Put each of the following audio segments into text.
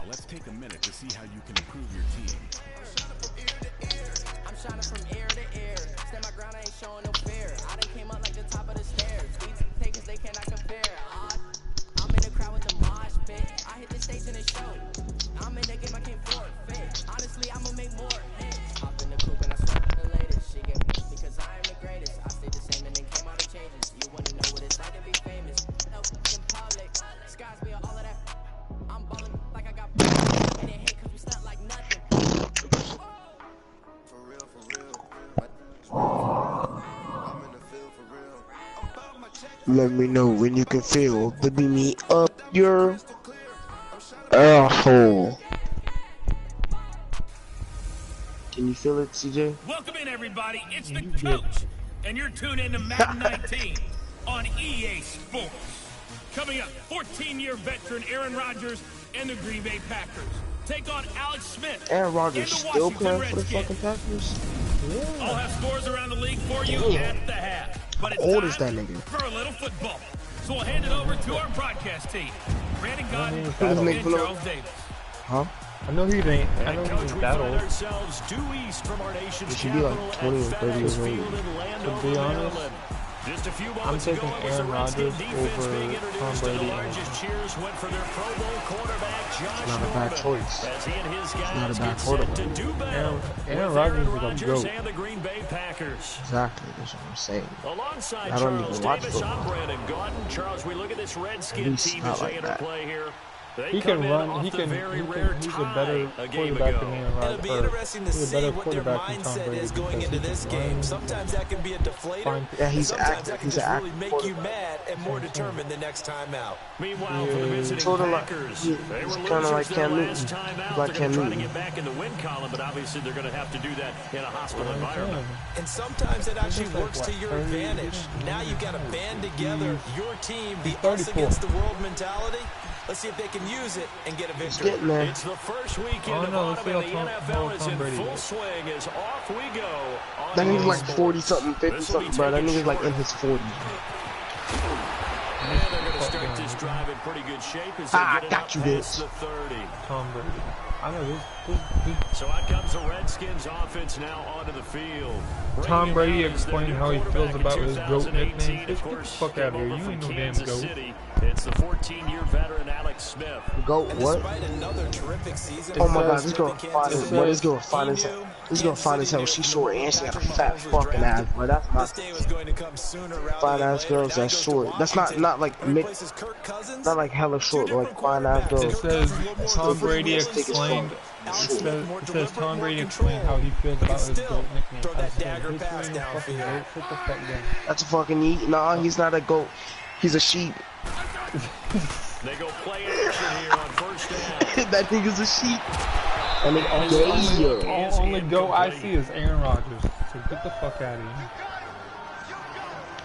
let's take a minute to see how you can improve your team. I'm shining from ear to ear. Stand my ground, I ain't showing no fear. I done came up like the top of the stairs. These takers, they cannot compare. I'm in the crowd with the mosh pit. I hit the stage and it show. I'm in the game, I can't forfeit. Honestly, I'ma make more hits. Hop in the coupe and I swear to the latest. She get me because I am the greatest. I stay the same and then came out of changes. You wanna know what it's like to be famous? No in public. Skies be all of that. I'm ballin' like I got and they hate cause we stunt like nothing. For real, for real. I'm in the field for real. Let me know when you can feel the beat me up your hole. Can you feel it, CJ? Welcome in, everybody. It's the coach, and you're tuned in to Madden 19 on EA Sports. Coming up, 14-year veteran Aaron Rodgers and the Green Bay Packers take on Alex Smith. Aaron Rodgers and the still Washington playing for the fucking Packers? Yeah. I'll have scores around the league for you at the half. But it's How old is time that nigga? for a little football. So we'll hand it over to our broadcast team, Brandon Godden and Charles Davis. Huh? I know he ain't. I know he ain't that old. He should be like 20 or 30 years old. To be honest, I'm taking Aaron Rodgers over Tom Brady. It's not a bad choice. It's not a bad quarterback. Aaron Rodgers is a goat. Exactly, that's what I'm saying. Alongside I don't Charles even watch Davis, I'm football. Brandon Godden. Charles, we look at this Redskins team not as like they that. interplay here. He can run. He's a better quarterback than Aaron It'll be Rodgers. interesting to see what their mindset is going into this game. Sometimes that can be a deflator. Yeah, he's Sometimes active. that can He's just an really active make you quarterback. mad and more determined the next time out. Meanwhile, for the visiting Sort of like, Packers, he's they were kind of like losers their Cam last Newton. time He's out. like They're Cam going to try to Newton. get back in the win column, but obviously they're going to have to do that in a hostile environment. And sometimes it actually works to your advantage. Now you've got to band together your team, the us against the world mentality. Let's see if they can use it and get a victory. It's the first weekend of autumn and the NFL is in full swing as off we go. That nigga's like 40-something, 50-something, bro. That nigga's like in his 40s. And they're going to start this drive in pretty good shape as they get it up you, past bitch. the 30. Tom Brady. I know this. So out comes the Redskins offense now onto the field. Tom Brady Bringing it out is their explaining new how he feels quarterback about in his GOAT 2018. nickname. Of Get the course, fuck out of here. came You over ain't from no damn Kansas GOAT. City. It's the 14-year veteran Alex Smith. Goat, And what? despite another terrific season, Oh my god, this girl fine as boy, this girl fine as hell. This girl fine as hell. She's short and she got a fat fucking ass, bro. That's this not day was going to come sooner rather fine than ass later. girls that's short. That's not like mid, Replaces Kirk Cousins. not like hella short, but like fine ass It girls. says Tom Brady explained. It says Tom Brady explained how he feels about his GOAT nickname. Throw I that said, dagger this pass ain't a fucking downfield. GOAT. Sit the fuck down. That's a fucking eat. Nah, he's not a goat. He's a sheep. They go play action here on first down. That nigga's a sheep. I mean, Only GOAT I see is Aaron Rodgers. So get the fuck out of here.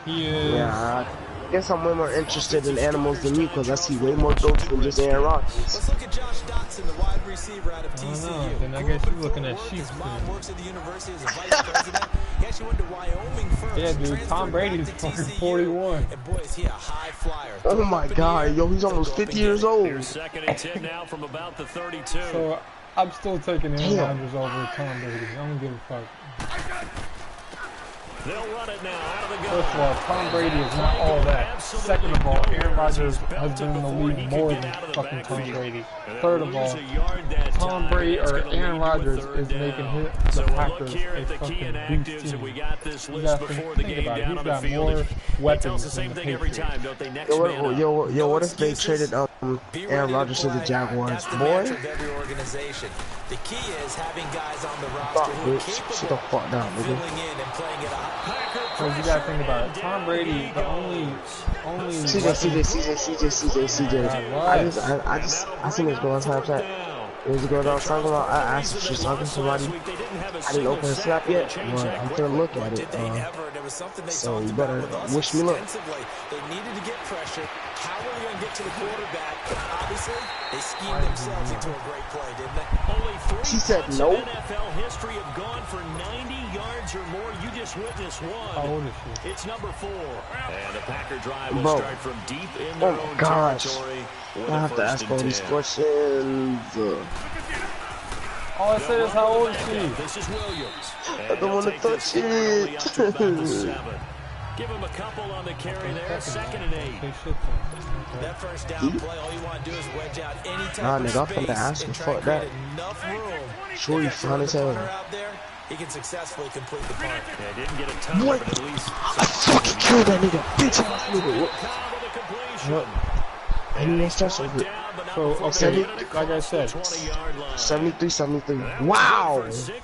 He is. Yeah, I guess I'm way more interested in animals than you because I see way more goats than just Aaron Rodgers. Let's look at Josh Dotson, the wide receiver out of TCU. Then I guess you're looking at sheep. His mom works at the university as a vice president. He actually went to Wyoming first. Yeah, dude, Tom Brady's fucking 41. And boy, is he a high flyer. Oh my god, yo, he's almost 50 years old. Here's 2nd and 10 now from about the 32. So I'm still taking Aaron Damn. Rodgers over Tom Brady. I don't give a fuck. They'll run it now out of the gun. First of all, Tom Brady is not all that. Second of all, Aaron Rodgers has been in the league more than fucking Tom Brady. Third of all, Tom Brady or Aaron Rodgers is making the Packers a fucking beast team. You gotta think about it. He's got more weapons than the Patriots. Yo, what if they traded Aaron Rodgers to the Jaguars? Boy, The key is having guys on the fuck, roster who are bitch. Sit the capable fuck down, of nigga. filling in and playing at a high. Because you gotta think about it. Tom Brady, the only CJ. I seen this girl on Snapchat. There was a girl that was talking about. I asked if she's talking to somebody. I didn't open the snap yet, but I'm gonna look at it. So you better wish me luck. They needed to get pressure, How are they going to get to the quarterback? Obviously, they schemed themselves into a great play, didn't they? Only 3 She said punts no. in NFL history have gone for 90 yards or more. You just witnessed one. How old is she? It's number 4. And the Packer drive will Bro. start from deep in their own Gosh. territory. I have to ask all these questions. All I said is how old is she? This is Williams. I don't want to touch it. Give him a couple on the carry there. 2nd and 8. That first down play, all you want to do is wedge out any type of nigga, I'm space finna ask him, and try fuck to create that. enough room. Shorty fun as hell. Out there, he can successfully complete the punt. Yeah, didn't get a ton, What? but at least I fucking killed that nigga. Bitch ass nigga. What? I didn't want to touch it. So, okay, like I said, 73, 73. Wow. like I said,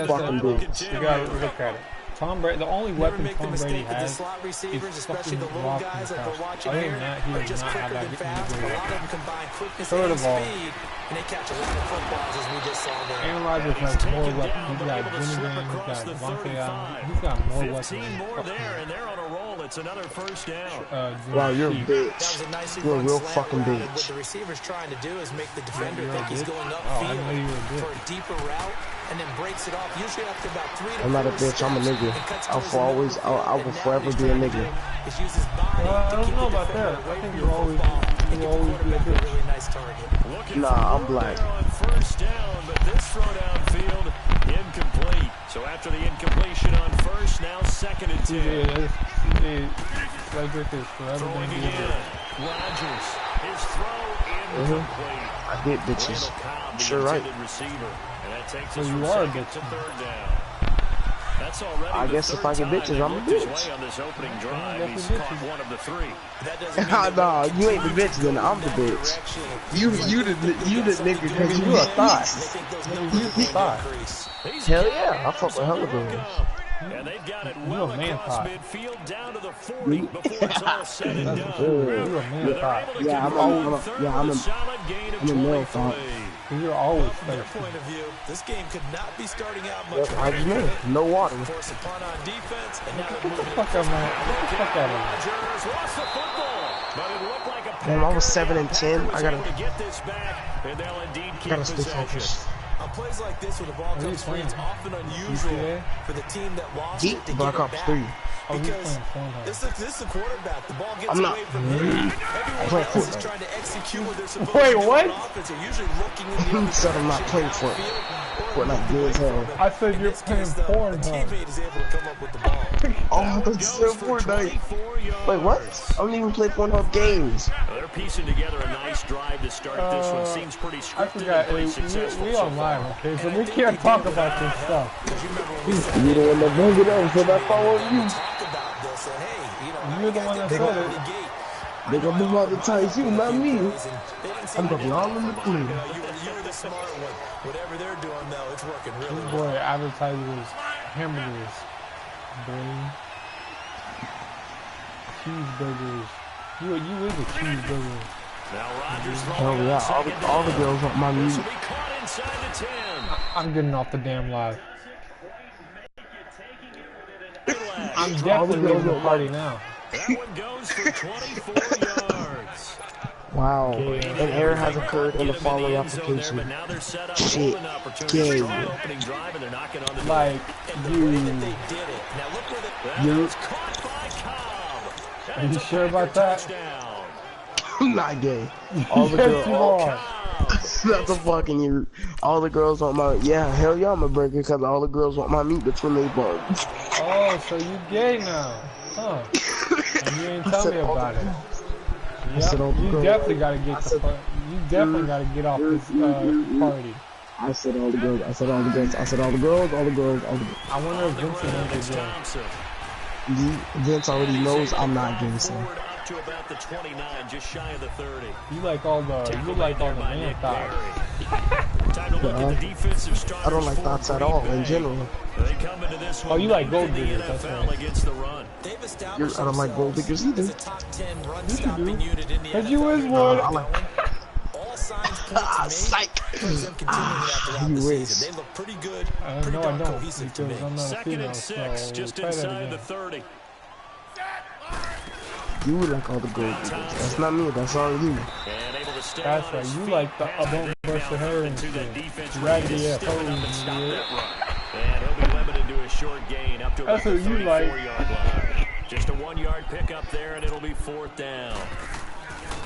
Fucking bitch. you gotta look at it. Tom Brady, the only weapon Make the Tom Brady mistake with the has slot is receivers, especially fucking the little blocking guys the like we're pass. watching Other here, than that, he are does just not have quicker that than fast. A lot of them combine quickness Third and of all, speed, and they catch a lot of footballs as we just saw there. Aaron Rodgers has more weapons. He's got Jimmy Graham, he's got Devontae Allen, he's got more weapons. 15 more there, and they're on a roll. It's another first down. Wow, you're a That bitch. was a nicely You're a run real slant fucking route, and bitch. what the receiver's trying to do is make the defender think he's going Oh, I know you were a upfield for bitch. a deeper route, and then breaks it off. Usually after about 3 to 4 I'm not a bitch, I'm a steps, nigga. and cuts I'll towards for the always, middle I field, will and now forever what be a he's trying to nigga. do is use his body I to don't keep know the about defender that. I away think from you'll the always football and be give the a quarterback a bitch. really nice target. looking Nah, for I'm more black. there on first down, but this throw downfield incomplete. So after the incompletion on first, now 2nd and 10. Frederick is forever Throwing going to be a again. bitch. Rodgers, his throw incomplete. I did bitches. Randall Cobb, the Sure right. intended receiver, and that takes So us you from are a 2nd bitch. to 3rd down. That's already I the guess if 3rd I get time bitches, that I'm a worked his bitch. way on this opening drive. that's He's a bitch. caught one of the 3. That doesn't mean Nah, you ain't the bitch, then I'm the bitch. You the nigga because you a thought. You thought. Hell yeah, I fuck with hella girls. And they've got it You well a man across thought. midfield down to the 40 before it's all said and done. You a man thought. Yeah, I'm a male thought. You're always From their thirsty. point of view, this game could not be starting out much Yep, how'd you know? better. No water. Force a punt on defense, and now they're Get the moving fuck out of my. Get the fuck out of here. Rodgers lost the football, but it looked like a Damn, I was Packer. 7 and 10. Was I gotta- able to get this back, and they'll indeed keep Gotta stay possession. focused. On plays like this where the ball What are you comes free, it's playing? often unusual GTA? for the team that lost Heat, it to Black get it Ops back. 3. Oh, he's Because playing Fortnite. this is the quarterback. The ball gets I'm not. away from him. Everyone playing else is Fortnite. trying to execute what they're supposed Wait, to do what? on offense. They're usually looking in the He other said I'm not direction playing downfield, or Fortnite good as hell. I said in you're this playing case, though, porn, a huh? teammate is able to come up with the ball. Oh, I thought you said Fortnite. Wait, what? I don't even play Fortnite games. They're piecing together a nice drive to start this one. Seems pretty I scripted forgot. and pretty Hey, successful we so online, far. okay? So we can't talk about this stuff. You the one that bring it up, so that's all on you. Talk about this, and hey, you know, You're the one that said it. They gonna move out the ties, you, not me. I'm gonna be all in the clean. You were the smart one. Whatever they're doing, though, it's working really This well. boy advertises hamburgers, boy. Cheeseburgers. You is a cheeseburger. Now Rodgers Oh throwing yeah, on second all the down. girls want my This meat. will be caught inside the 10. I'm getting off the damn live. I'm All the definitely girls leaving the want my party now. That one goes for 24 yards. Wow, an error has occurred in the following But application. now they're set up Shit. golden opportunity. Gay. Strong opening drive, and they're knocking on the door. Like, And the way that you. they did it. Now look where That You- was caught by Cobb. Are you That's a sure about Packer that? touchdown. I'm not gay. All the Yes, you girls, are. that's a fucking you. All the girls want my, yeah, hell yeah, I'm a burger because all the girls want my meat between their buns. Oh, so you gay now, huh? And you ain't tell me about it. said all Yep, the you girls. definitely gotta get I the said- fuck. You definitely gotta get off this party. I said all the girls, I said all the girls, I said all the girls, all the girls, all the girls. I wonder if Vincent knows it. Thompson. Vince already knows I'm not gay, so. Forward up to about the 29, just shy of the 30. You like all the man thoughts. Time to look at the defensive starters I don't like for thoughts at Green all Bay. in general. They come into this one Oh, you like ninth gold in the diggers, that's NFL right. against the run. They've established I don't like gold themselves diggers either. as a top 10 run Yes, you stopping do. unit in the Cause NFL. you is I one. like, All signs point to me psych. towards them continuing that throughout You the wish. season. They look pretty good, No, pretty I darn don't, cohesive to me. because I'm not a Second female, and 6, so just try that inside again. the 30. You like all the gold diggers. That's not me. That's all you. That's right. You like the don't brush your hair and shit. Raggedy ass hoes. And he'll be limited to a short gain up to That's about what the you like. 34-yard line. Just a 1-yard pickup there, and it'll be 4th down.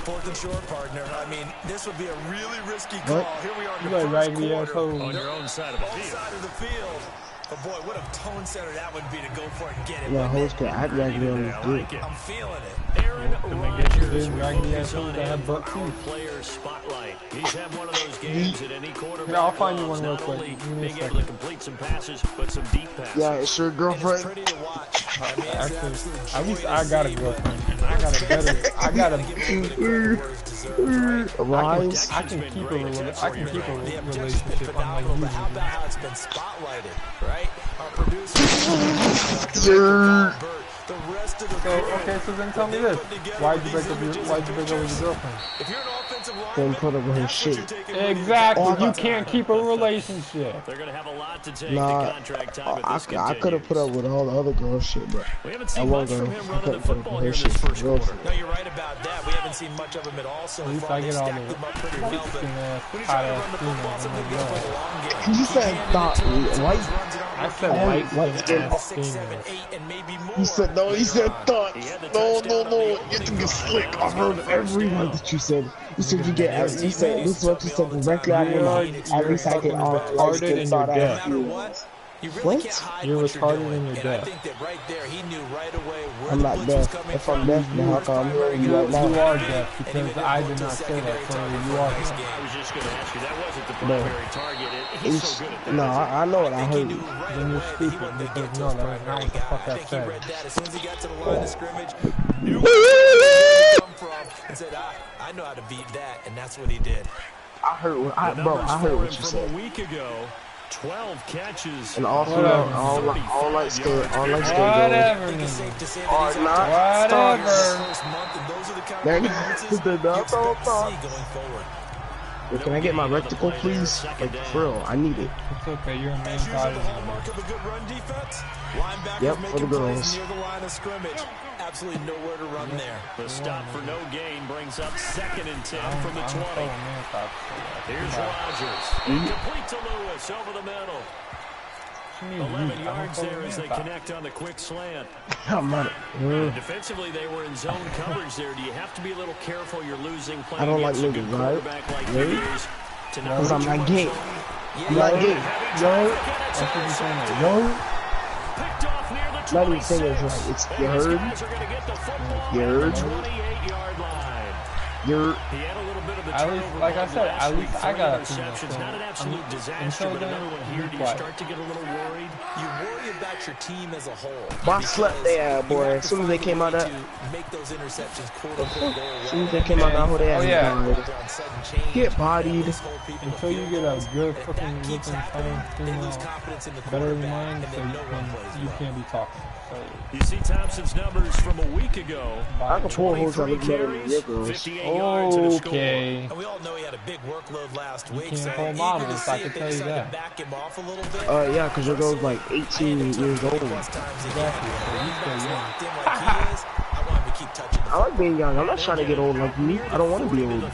4th and short, partner. I mean, this would be a really risky call. What? Here we are in You the like first raggedy ass quarter. hoes. On your own side of the Both field. sides of the field. But boy, what a tone setter that would be to go for it and get it. Yeah, hoes can act raggedy on this dude. I'm feeling it. Aaron Rodgers raggedy will ass hoes that have butt our teeth. player spotlight. He's had one of those games that any quarterback Here, I'll find you one real loves. Not quick. only Give me a being able second. to complete some passes, but some deep passes. Yeah, it's your And it's girlfriend. pretty to watch. I mean, it's an Actually, absolute at joy least to I got a see. girlfriend. And I got a better. I got a. Give a little bit of credit where it's deserved, right? Rise. I can keep a relationship The objection's been unlike phenomenal, but how usually. about how it's been spotlighted, right? Our producer, the rest of the So okay, so then tell me this: why'd you break up with your girlfriend? If you're an offensive Then lineman, put up with her that's what shit. you're taking Exactly. Oh, You can't keep a relationship. They're going to have a lot to take Nah, to contract time I if this could have put up with all the other girl shit, but We haven't I seen much won't from go. him I running the couldn't put up football with here her in this shit. first Real quarter. shit. No, you're right about that. We haven't seen much of him at all so At least far. I They get all stacked the him up pretty well, but skin ass, when you hot try to ass run the football, females. sometimes you gotta play the long game. You said thought white. I said Oh, light white skin skin. ass 6, 7, females. 8, and maybe more. You said no. You said thought. No. You think it's slick. I heard every word that you said. You said you get. You said this is what you said directly out of your mouth. At least I get all light retarded skin and thought you're out deaf. of you. You really What? can't hide You're what you're retarded doing. and you're And deaf. I think that right there, he knew right away where I'm the not blitz was deaf. coming If from. I'm deaf, then how come I'm hearing you right You now? are deaf because I did not say that. So you are deaf. I was just going to ask you, that wasn't the No. primary target. He's so good at that. No, I know what I heard. Then you're stupid because no, that is not what the fuck I He said. read that as soon as he got to the line of scrimmage, knew where he come from, and said, I know how to beat that, and that's what he did. I heard what I heard what you said. From a week ago, 12 catches. And all Whatever. all light skin girls Whatever, I think it's nigga. safe to say that are he's not Whatever. first month, and those are the kind of Then- performances the you expect to thought. see going forward. Well, can I get my recticle, please? Like, for real, I need it. It's okay. You're a main As usual, cause. the hallmark of a good run defense, linebackers Yep, for making the plays girls. near the line of scrimmage. Absolutely nowhere to run there. The stop for no gain brings up 2nd and 10 from the 20. Here's Rodgers. Incomplete to Lewis over the middle. 11 yards there as they connect on the quick slant. I'm not. Defensively, they were in zone coverage there. Do you have to be a little careful? You're losing playing I don't like against a good niggas, right? quarterback like Really? he is. To not Because I'm put too not much gay. on. I'm not gay. Yo, that's what you're saying. Yo, Picked off near the Not even saying 26. it's right. It's you And these heard. guys are going to get the football You at heard. the 28-yard line. You're. He had a little bit of the At least, turnover like I bug said, last at week, least I 3 got a female, interceptions. so Not an absolute I'm- disaster, until but then, another one here. Do you quiet. start to get a little worried? You worry about your team as a whole. Boy, I slept there, boy. As soon as they came out of. Make those interceptions, quote unquote, go away. As soon as they came out of who they Oh, had yeah. died. Get bodied. Until you get a good fucking looking fine female, better than mine, so you can't be talking. So, You see Thompson's numbers from a week ago. I can pull hoes that 23 look better than carries, your girls. 58 yards and a score. okay. And we all know he had a big workload last week, can't so pull eager models, to see I can if they tell you decide that. to back him off a little bit. Yeah, because your girl's like 18 years old. Exactly. So you still young. I want him to keep touching the I like being young. I'm not trying to get old like you. I don't want to be old.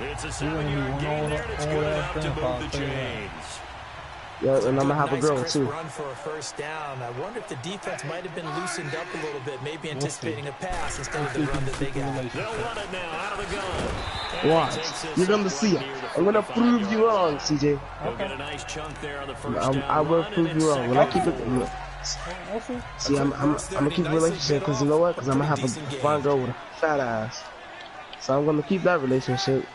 It's a You're gonna be 7-yard one gain old- there, and it's old good ass enough to grandpa, move the I'll tell you that. chains. Yeah, and I'm gonna have a girl crisp too. run for a first down. I wonder if the defense might have been loosened up a little bit, maybe anticipating a pass instead of the run that they got. They'll run it now out of the gun. And he Watch. takes this You're gonna up see right it. near the I'm gonna 45 prove yard you line. wrong, CJ. They'll get a nice chunk there on the first down I will run, prove and you it's wrong. When I keep it, second. We'll see. see, I'm gonna keep a relationship because you know what? Because I'm gonna have a fine girl with a fat ass. So I'm gonna keep that relationship.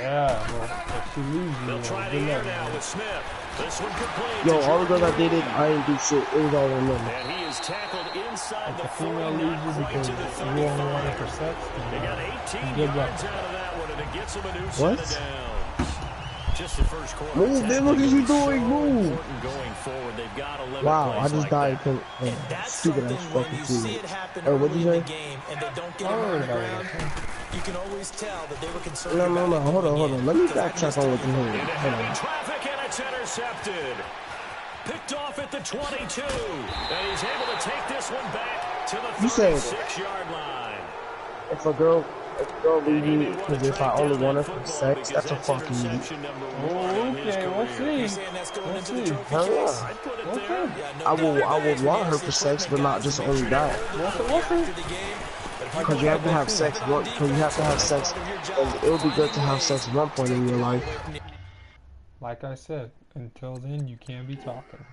Yeah, well, if she leaves you, They'll try the good air luck, now man. with Smith. This one complete. Yo, to all the girls I Jordan dated, I ain't do shit. It was all on them. And he is tackled inside If the the 40, female leaves you right because to the you only want her 35. for sex, They got 18 good luck. yards out of that one, and it gets them a new What? set of downs. Just the first quarter. Move, man, look at you doing, So move. important going forward. They've got to limit Wow, plays I just like died that. from That's stupid something ass when fucking you see it teammates. happen Hey, what'd early you in the say? game and they don't get I him on heard the about ground. it. You can always tell that they were concerned No, about it hold going on. in. Let me Because I can backtrack just on tell what you you heard. Into Hold heavy on. traffic, and it's intercepted. Picked off at the 22. And he's able to take this one back You said if a girl leave me because if I only want her for sex, that's a fucking. Okay, we'll see. We'll see. Hell yeah. Okay. I will want her for sex, but not just only that. We'll see. Because you have to have sex. Because you have to have sex. And it would be good to have sex at one point in your life. Like I said, until then you can't be talking.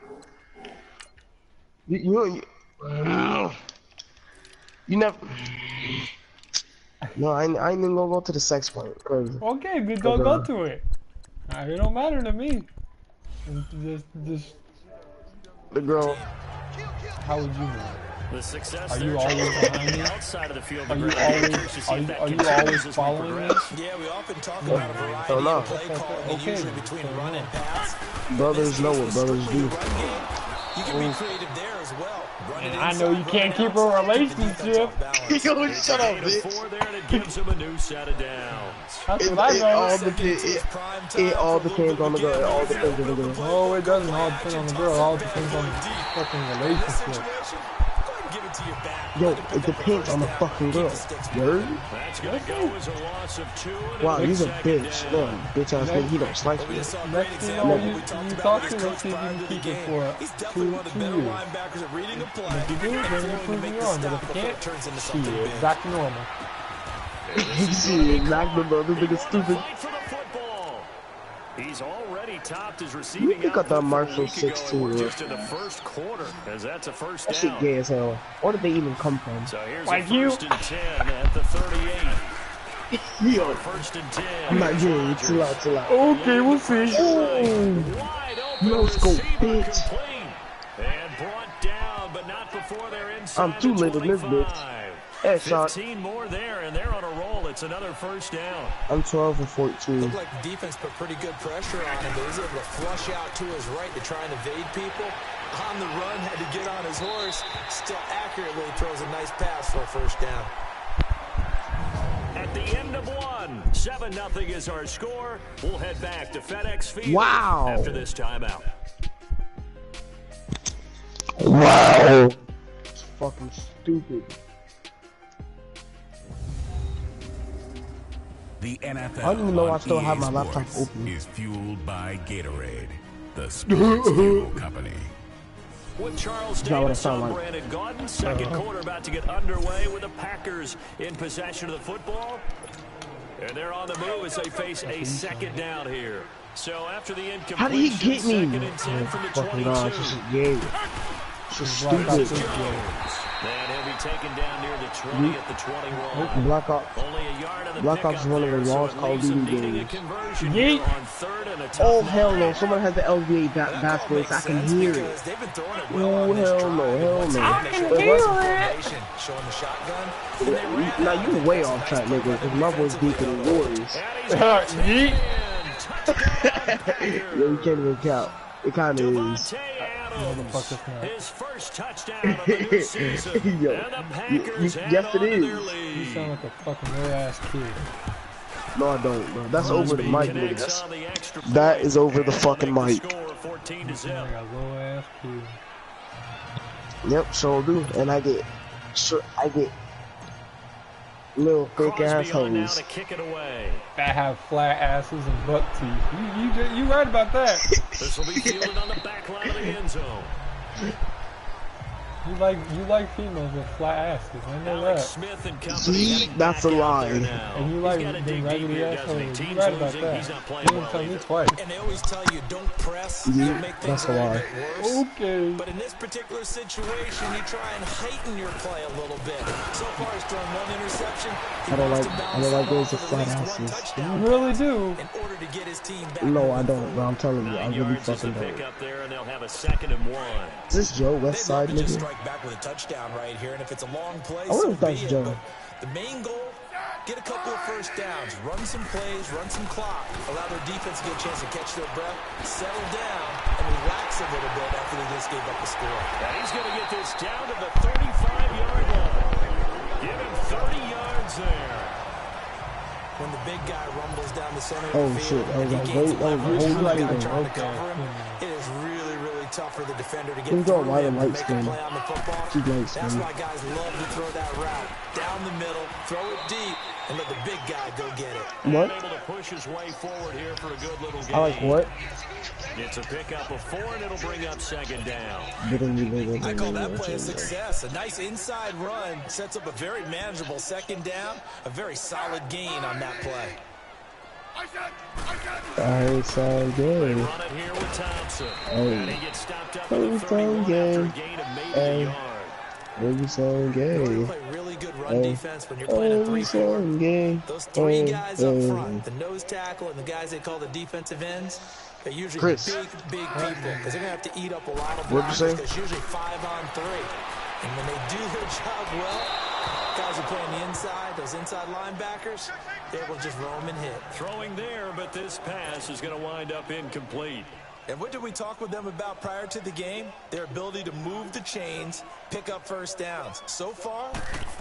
You never. No, I ain't even gonna go to the sex part. Okay, then don't go to it. It don't matter to me. Just the girl. How would you know? The success are you always behind me? Outside of the field, are you always following me? Yeah, we often talk about a variety of play calling, usually between run and pass. Brothers know what brothers do. You can be creative there as well. And I know you can't keep a relationship. Yo, shut up, bitch. There, and it gives him a new set of downs. That's what I know. It all depends on the girl. It all depends on the girl. No, it doesn't all depend on the girl. It all depends on the fucking relationship. Yo, it depends on the fucking girl. Word? That's gonna go as a loss of 2. Wow, he's a bitch. Man, bitch ass nigga, he don't slice me. Next thing you know, you talk to him, let's see if you can keep it for 2 years. If you do, then you prove me wrong. But if you can't, shit, back to normal. Shit, back to normal. This nigga stupid. He's already topped his receiving. You got that Marshall 6'2", just in the first quarter, as that's a first that down. shit gay as hell. Where did they even come from? So here's like a first and 10 at the 38. Yo, first and 10. I'm not getting it. Chill out, chill out. Okay, we'll see. Oh, no scope, bitch. And brought down, but not before they're inside. I'm too late in this bitch. Headshot. 15 more there, and they're on a roll. It's another first down. I'm 12 and 14. Looked like the defense put pretty good pressure on him, but he was able to flush out to his right to try and evade people. On the run, had to get on his horse. Still accurately throws a nice pass for a first down. At the end of one, 7-0 is our score. We'll head back to FedEx Field after this timeout. Wow. It's fucking stupid. The NFL I don't even know I still have my laptop Sports open. is fueled by Gatorade, the sports fuel company. With Charles Is that what it Davis sound on like? Brandon Gaudin, second quarter about to get underway with the Packers in possession of the football. And they're on the move as they face a second down here. So after the incompletion, How did he get me? second and 10 from the 22. Gosh, this is gay. This is stupid. And he'll be taken down near the 20 at the 21. Black Ops. Only a yard of the Black Ops is one of the longest Call of Duty games. Oh, hell no. Someone has the LVA basketball so I can hear it. Oh, hell no. Hell no. I can hear it. Showing the shotgun. Now, you way off track, nigga, because my voice deeper than yours. Yo, you can't even count. It kind of is. His first touchdown of the new season. Yo, and the Packers yes, it is. You sound like a fucking little ass kid. No, I don't, bro. That's over the mic, nigga. That is over the fucking mic. You sound like a little ass kid. Yep, sure do. And I get little fake assholes That have flat asses and butt teeth. You right about that. This will be fielded on the back line of the end zone. You like females with flat asses. I know that. Smith and company that's a lie. And you like the raggedy assholes. You right about that. You didn't tell me twice. And they always tell you don't press. Yeah, make things that's a lie. worse. Okay. But in this particular situation, you try and heighten your play a little bit. So far, he's thrown 1 interception. I don't like those with flat asses. You really do. In order to get his team back. No, I don't, bro. I'm telling you, I really fucking don't. Is this Joe West Side, nigga? Back with a touchdown right here, and if it's a long play, I wonder if that's Joe. The main goal, get a couple of first downs, run some plays, run some clock, allow their defense to get a chance to catch their breath, settle down, and relax a little bit after they just gave up the score. Now he's going to get this down to the 35-yard line. Give him 30 yards there. When the big guy rumbles down the center Oh of the shit, field, I was like, wait, that was a whole guy right trying to there. cover him, it is really tough for the defender to get He's through got him light to make a skin. play on the football. That's why guys love to throw that route. Down the middle, throw it deep, and let the big guy go get it. What? Able to push his way forward here for a good little game. I like what? It's a pickup of 4, and it'll bring up second down. I call that play a success. A nice inside run sets up a very manageable second down. A very solid gain on that play. Alright, so good. Run it here with Thompson. Oh. And he gets stopped up at the 31 after a gain of maybe a yard. Maybe so gay. You play really good run defense when you're playing a 3-4. Those three guys up front, the nose tackle and the guys they call the defensive ends, they're usually big people because they're going to have to eat up a lot of blocks. There's usually 5-on-3. And when they do their job well, guys are playing the inside, those inside linebackers, they're able to just roam and hit. Throwing there, but this pass is going to wind up incomplete. And what did we talk with them about prior to the game? Their ability to move the chains, pick up first downs. So far,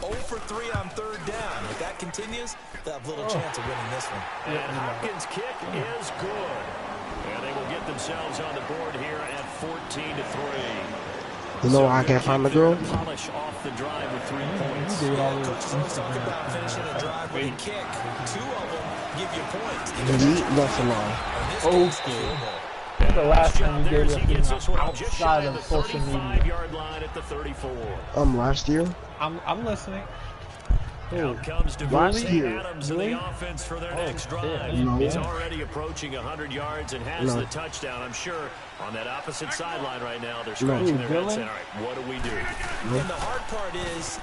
0 for 3 on third down. If that continues, they'll have little chance of winning this one. And Hopkins' kick is good. And they will get themselves on the board here at 14-3. You know why I can't find the girl? Polish off the drive with 3 points. Coaches always talk about finishing a drive with a kick. 2 of them give you points. That's a lie. Okay. The last time you gave us outside of social media. Last year? I'm listening. Out comes Devontae Adams in the offense for their next drive. He's already approaching 100 yards and has the touchdown. I'm sure on that opposite sideline right now, they're scratching their heads saying, all right, what do we do? And the hard part is,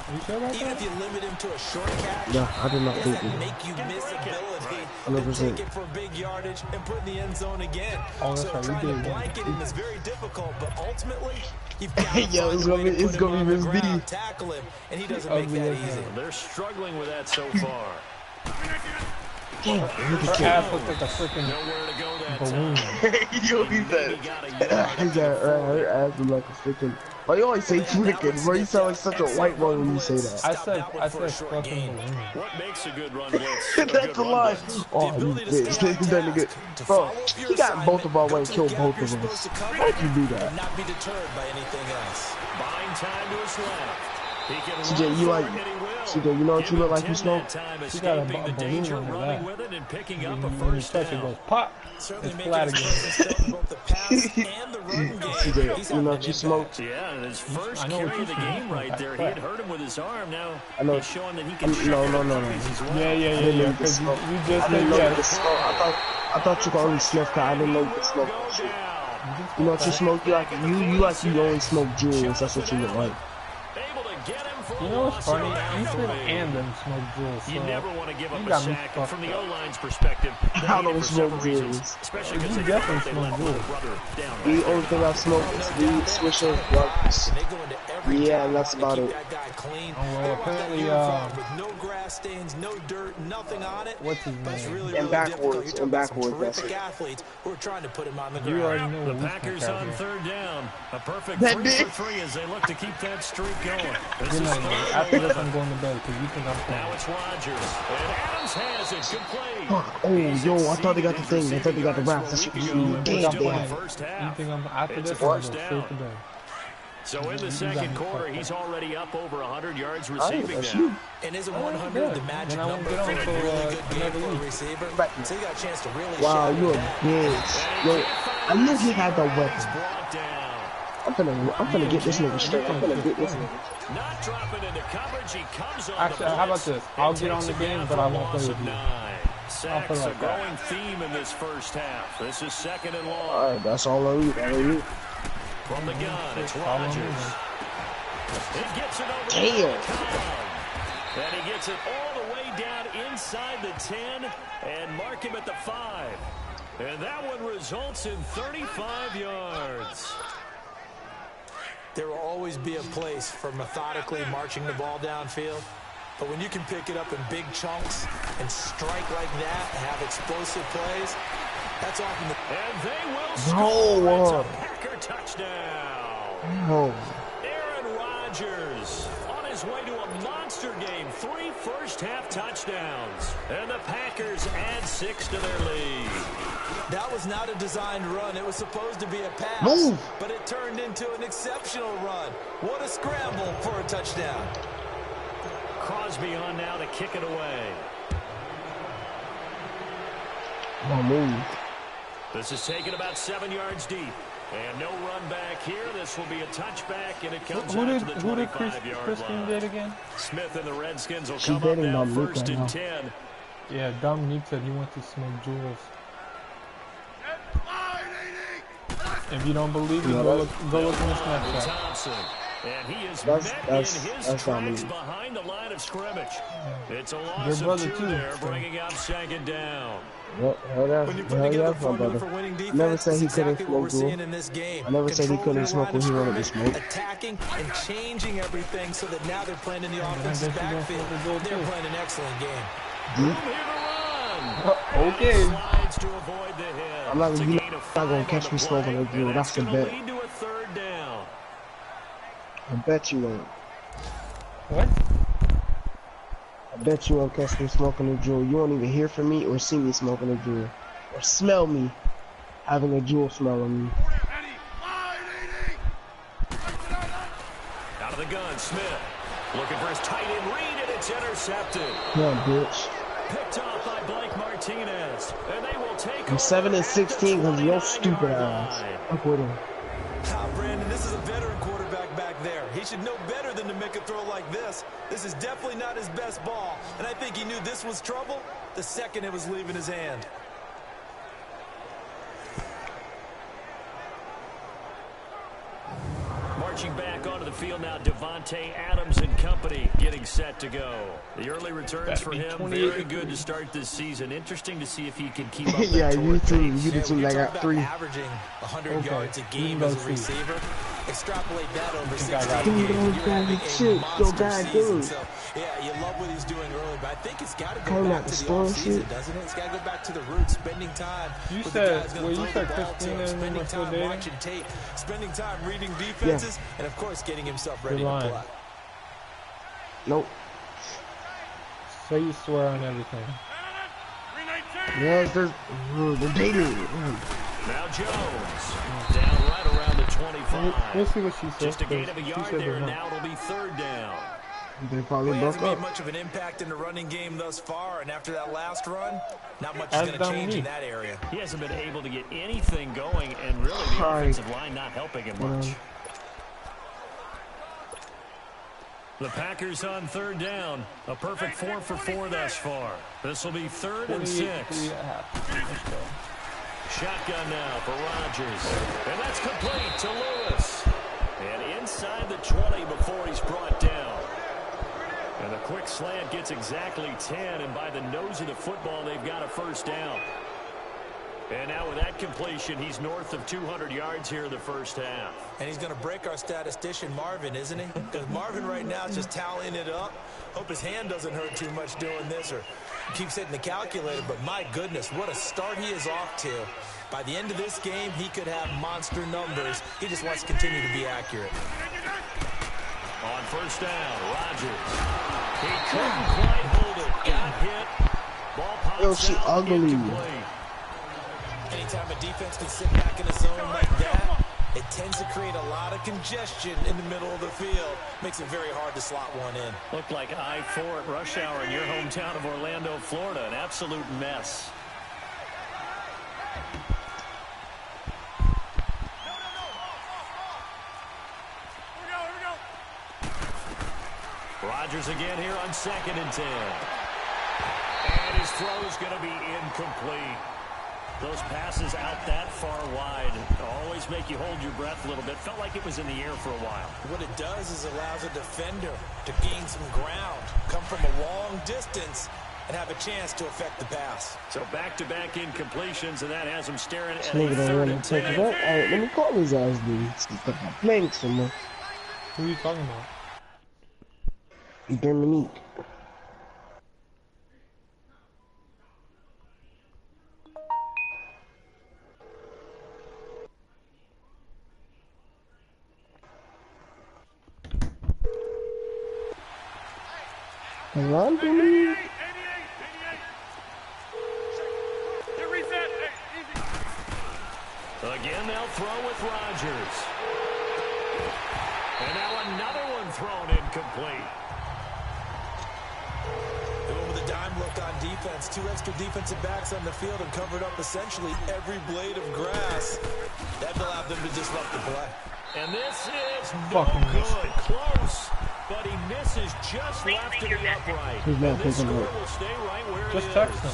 even if you limit him to a short catch, I did not think that make you miss ability to take it for big yardage and put in the end zone again. So trying to blanket him is very difficult, but ultimately, you've got to find a way to put him on the ground, tackle him, and he doesn't make that easy. They're struggling with that so far. Her ass looked like a freaking balloon. Yo, he said, her ass looked like a freaking. Why you always say freaking? Bro, you sound like such a white boy when you say that. I said fucking balloon. What makes a good run blitz? That's a lie. Oh, you bitch. That nigga. Bro, he got both of our way and killed both of us. Why'd you do that? Not be deterred by anything else. Buying time to his left. CJ, you like, CJ, you know what you look like you smoke? She got a balloon under that. When you touch it, goes pop. It's flat again. CJ, you know what you smoke? Yeah, and his first carry of the game right there. He had hurt him with his arm. Now he's showing that he can No. Yeah. Because you just did I thought you could only sniff, cause I didn't know you could smoke. You know what you smoke? You like you only smoke jewels. That's what you look like. You know what's funny? Ethan and them smoke jewels. So you never want to give up a sack. And from the O-line's perspective, I don't smoke jewels. Especially because you definitely smoke jewels. The only thing I smoke is weed, swisher, drugs. Yeah, and that's about it. Well, apparently, with no grass stains, no dirt, nothing on it. What's his name? Really, and backwards, terrific athletes who are trying to put him on the ground. You already know the Packers on third down. A perfect 3 for 3 as they look to keep that streak going. After this, I'm going to bed because you think I'm playing. Now it's Rodgers. And Adams has it. Good play. Fuck. Oh, yo, I thought they got the thing. I thought they got the wraps. That's what you damn they had. You think I'm after this, I'm going straight to bed. So in the second quarter, he's already up over 100 yards receiving now. And isn't 100 the magic number for a really good game for a receiver? So you got a chance to really wow, you a bitch. Yo, I knew he had the weapon. I'm finna get this nigga straight. I'm finna get this nigga. Not dropping into coverage. He comes on. Actually, how about this? I'll get on the game, but I won't play with you. Sacks a growing theme in this first half. This is second and long. All right, that's all I need. From the gun, it's Rodgers. He gets it over. Damn. And he gets it all the way down inside the 10 and mark him at the 5. And that one results in 35 yards. There will always be a place for methodically marching the ball downfield. But when you can pick it up in big chunks and strike like that and have explosive plays, that's often the... And they will score. No. It's a Packer touchdown. No. Aaron Rodgers on his way to a monster game. 3 first-half touchdowns. And the Packers add 6 to their lead. That was not a designed run. It was supposed to be a pass, Move. but it turned into an exceptional run. What a scramble for a touchdown. Crosby on now to kick it away. Oh, move. This is taken about 7 yards deep. And no run back here. This will be a touchback, and it comes out to the 25-yard line. Did again? Smith and the Redskins will She come up dating now Dominique first right and now. 10. Yeah, Dominique said he went to smoke jewels. If you don't believe me, go look in the Snapchat. Thompson. And he is That's met in his tracks Dominique. behind the line of scrimmage. It's a Your loss of brother 2 too, there, so. bringing up 2nd down. Yep, hell When you yeah, put hell together yeah, a my formula brother. for winning defense, Never said he it's couldn't exactly what we're smoke, seeing bro. in this game. I never said he couldn't Controlling smoke the when he line wanted of to smoke. scrimmage, attacking and changing everything so that now they're playing in the offensive backfield. They're playing an excellent game. Room here to run. Okay. Slides to avoid the hit. I'm not, It's a you're gain of not gonna 5 catch on me the smoking play, a jewel. and That's the gonna bet. lead to a 3rd down. I bet you won't. What? I bet you won't catch me smoking a jewel. You won't even hear from me or see me smoking a jewel. Or smell me having a jewel smell on me. Out of the gun, Smith. Looking for his tight end read, and it's intercepted. Come on, bitch. Picked off by Blake Martinez. And they will take I'm 7 and 16 because of your stupid 29-yard ass. line. Fuck with him. Brandon, this is a veteran quarterback back there. He should know better than to make a throw like this. This is definitely not his best ball, and I think he knew this was trouble the second it was leaving his hand. Marching back onto the field now, Devontae Adams and company getting set to go. The early returns for him, very good to start this season. Interesting to see if he can keep up that Yeah, you torrid too. pace. You the team that got 3. Averaging 100 yards a game You as know a too. receiver. Extrapolate that over 16 got games. it. You're having Shit, a go monster back, season. dude. So, yeah, you love what he's doing early, but I think it's got to go Coming back out to the the store and offseason, shit. doesn't it? It's got to go back to the roots, spending time You with said- the guys going well, to you throw said the ball to Christina him, and spending them are still time dating? watching tape, spending time reading defenses, and, of course, getting himself ready to lying. play. Nope. So you swear on everything. Yeah, they're dating. Now Jones, down right around the 25. We'll see what she says. Just a gain of a She yard said there, they're and not. now it'll be 3rd down. They probably Well, he broke hasn't made up. much of an impact in the running game thus far, and after that last run, not much is As going to change in Dominique. that area. He hasn't been able to get anything going, and really the Sorry. offensive line not helping him much. The Packers on 3rd down. A perfect 4 for 4 thus far. This will be 3rd and 6. 23.5. Let's go. Shotgun now for Rodgers. And that's complete to Lewis. And inside the 20 before he's brought down. And a quick slant gets exactly 10. And by the nose of the football, they've got a 1st down. And now with that completion, he's north of 200 yards here in the 1st half. And he's going to break our statistician, Marvin, isn't he? Because Marvin right now is just tallying it up. Hope his hand doesn't hurt too much doing this or keeps hitting the calculator. But my goodness, what a start he is off to. By the end of this game, he could have monster numbers. He just wants to continue to be accurate. On 1st down, Rodgers. He couldn't quite hold it. Got hit. Ball pops Yo, she out, ugly. incomplete. Anytime a defense can sit back in a zone like that, it tends to create a lot of congestion in the middle of the field. Makes it very hard to slot one in. Looked like I-4 at rush hour in your hometown of Orlando, Florida. An absolute mess. Rodgers again here on 2nd and 10. And his throw is going to be incomplete. Those passes out that far wide always make you hold your breath a little bit. Felt like it was in the air for a while. What it does is allows a defender to gain some ground, come from a long distance, and have a chance to affect the pass. So back-to-back incompletions, and that has him staring at a Nigga don't 3rd want and to take 10. it up. Alright, let me call his ass, dude. Stop playing so much. Who are you talking about? Dominique. Hello, Dominique. Again, they'll throw with Rodgers. And now another one thrown incomplete. Going with a dime look on defense. 2 extra defensive backs on the field and covered up essentially every blade of grass. That allowed them to disrupt the play. And this is no good. Close, but he misses just left of the upright. And this score will stay right where it is. Just text him.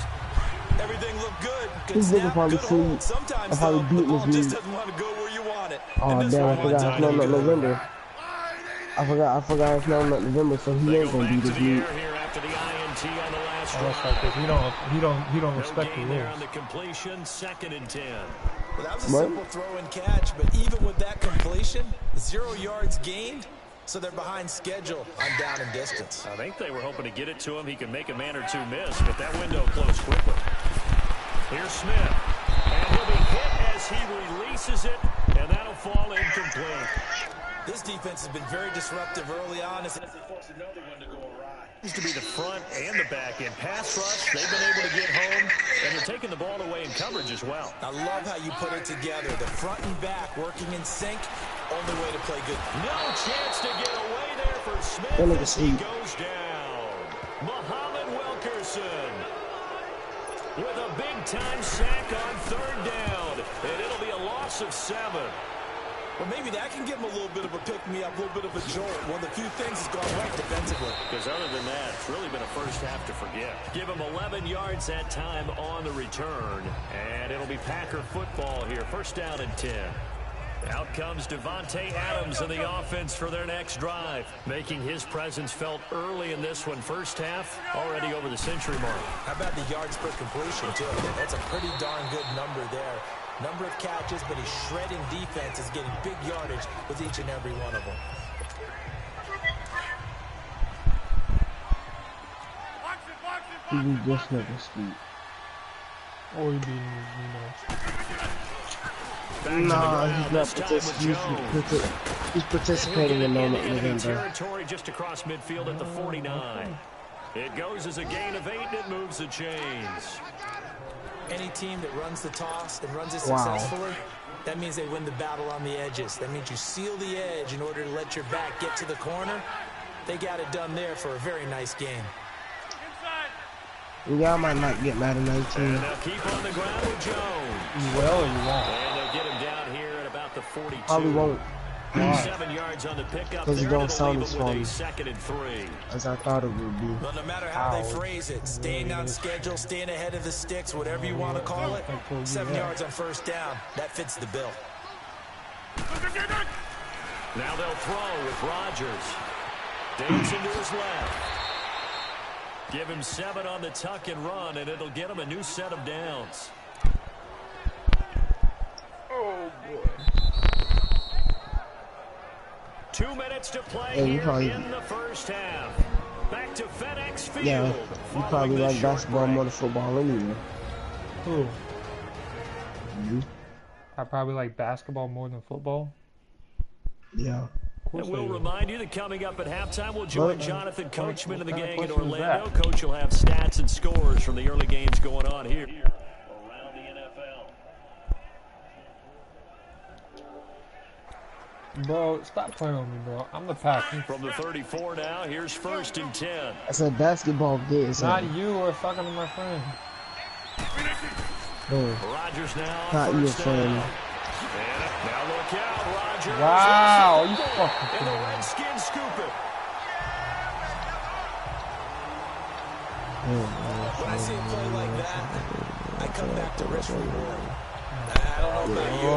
Everything looked good. He's looking for the sleep. Sometimes though, the ball just doesn't want to go where you want it. Oh damn, I forgot it's not November. I forgot it's not November, so he ain't gonna be this week. Oh, that's right, because he don't respect the rules. On the completion, 2nd and 10. Well, that was a simple throw and catch, but even with that completion, 0 yards gained, so they're behind schedule on down and distance. I think they were hoping to get it to him. He can make a man or two miss, but that window closed quickly. Here's Smith, and he'll be hit as he releases it, and that'll fall incomplete. This defense has been very disruptive early on as they force another one to go awry. Seems to be the front and the back end. Pass rush, they've been able to get home, and they're taking the ball away in coverage as well. I love how you put it together. The front and back working in sync, only way to play good. No chance to get away there for Smith as he goes down. Muhammad Wilkerson with a big-time sack on 3rd down, and it'll be a loss of 7. Well, maybe that can give him a little bit of a pick-me-up, a little bit of a jolt. One of the few things has gone right defensively. Because other than that, it's really been a first half to forget. Give him 11 yards that time on the return. And it'll be Packer football here. 1st down and 10. Out comes Devontae Adams in the offense for their next drive. Making his presence felt early in this one. First half, already over the century mark. How about the yards per completion, too? That's a pretty darn good number there. Number of catches, but he's shredding defense, is getting big yardage with each and every one of them. He just never speak. Or he being, Nah, he's not he's participating in November. Territory just across midfield at the 49. It goes as a gain of 8, and it moves the chains. Any team that runs the toss and runs it successfully, that means they win the battle on the edges. That means you seal the edge in order to let your back get to the corner. They got it done there for a very nice game. Y'all might not get Madden 19. And they'll keep on the ground with Jones. You will or you won't? And they'll get him down here at about the 42. Probably won't. 7 yards on the pickup. Because it don't sound as fun 2nd and 3. as I thought it would be. Well, no matter how they phrase it, staying on schedule, staying ahead of the sticks, whatever you want to call it, 7 yards on 1st down, that fits the bill. Now they'll throw with Rodgers. Dancing to his left. Give him 7 on the tuck and run, and it'll get him a new set of downs. Oh, boy. 2 minutes to play here in the first half. Back to FedEx Field. Yeah, you probably like basketball more than football anyway. Who? You? I probably like basketball more than football. Yeah. And we'll remind you that coming up at halftime, we'll join Jonathan Coachman and the gang in Orlando. Coach will have stats and scores from the early games going on here around the NFL. Bro, stop playing with me, bro. I'm the pack. From the 34 now, here's 1st and 10. That's a basketball game. Not you or fucking to my friend. Rodgers now. Not your friend. Now look out, Rodgers. Wow, you fucking kidding me. And the Redskins scoop it. When I see a play like that, I come back to risk reward. I don't know about you,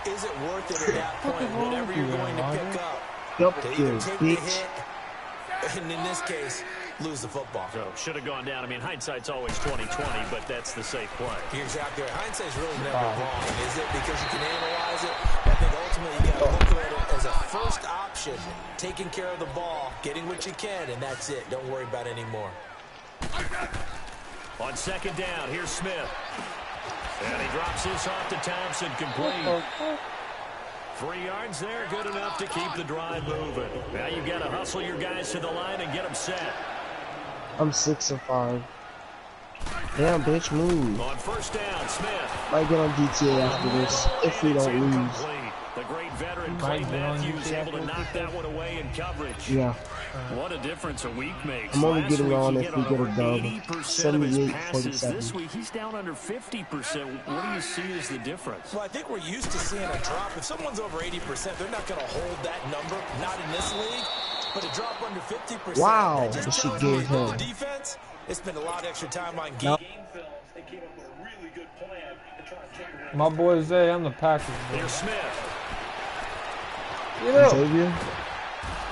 but is it worth it at that point, whatever you're going to pick up, to either take the hit, and in this case, lose the football? So, should have gone down. I mean, hindsight's always 20/20, but that's the safe play. You're exactly right. Hindsight's really never wrong, is it? Because you can analyze it. I think ultimately you got to look at it as a first option, taking care of the ball, getting what you can, and that's it. Don't worry about any more. On 2nd down, here's Smith. And he drops this off to Thompson, complete. 3 yards there, good enough to keep the drive moving. Now you've got to hustle your guys to the line and get them set. I'm 6 of 5. Damn, bitch, move. On first down, Smith. Might get on GTA after this if we don't lose. The great veteran Clay Matthews able to knock that one away in coverage. Yeah. What a difference a week makes. I'm only Last getting week, on he if hit we on get a over dub. 80% of his 78-47. passes. This week, he's down under 50%. What do you see as the difference? Well, I think we're used to seeing a drop. If someone's over 80%, they're not going to hold that number. Not in this league. But a drop under 50%. Wow, that this shit tells gave me him. the defense, they spend a lot of extra time on Nope. game. My boy Zay, I'm the Packers. Here's Smith. Xavier?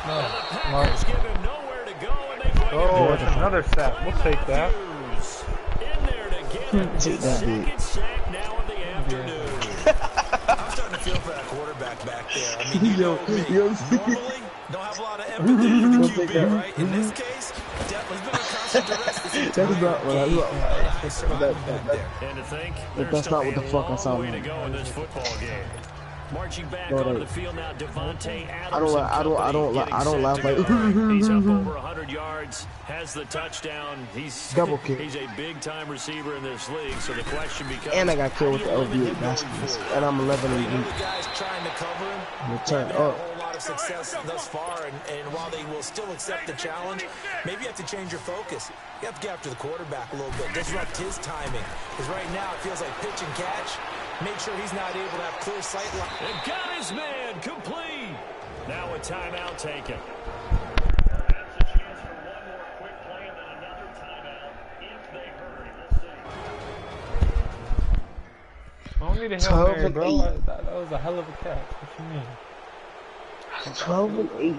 No. And the Packers give him nowhere to go, and they bring Oh, it it's another sack. We'll take that. Matthews in there to get him. Take His that, second sack now in the afternoon. I'm starting to feel for that quarterback back there. I mean, you know me. Normally, don't have a lot of empathy for the QB, right? In this case, he's been on constant duress this entire game. And to think, But there's that's not what the still fuck I a saw. long way to go in this football game. Marching back onto the field now, Devontae Adams. I don't laugh like He's up over 100 yards, has the touchdown. He's double kick. He's a big-time receiver in this league, so the question becomes. And I got killed with the LB8 baskets. And I'm 11 and 8. The guys trying to cover him. Return They've had up. a whole lot of success thus far, and while they will still accept the challenge, maybe you have to change your focus. You have to get after the quarterback a little bit, disrupt his timing. Because right now it feels like pitch and catch. Make sure he's not able to have clear sight line. And got his man complete. Now a timeout taken. I don't need a Hail Mary, bro. That was a hell of a catch. What you mean? 12 and 8.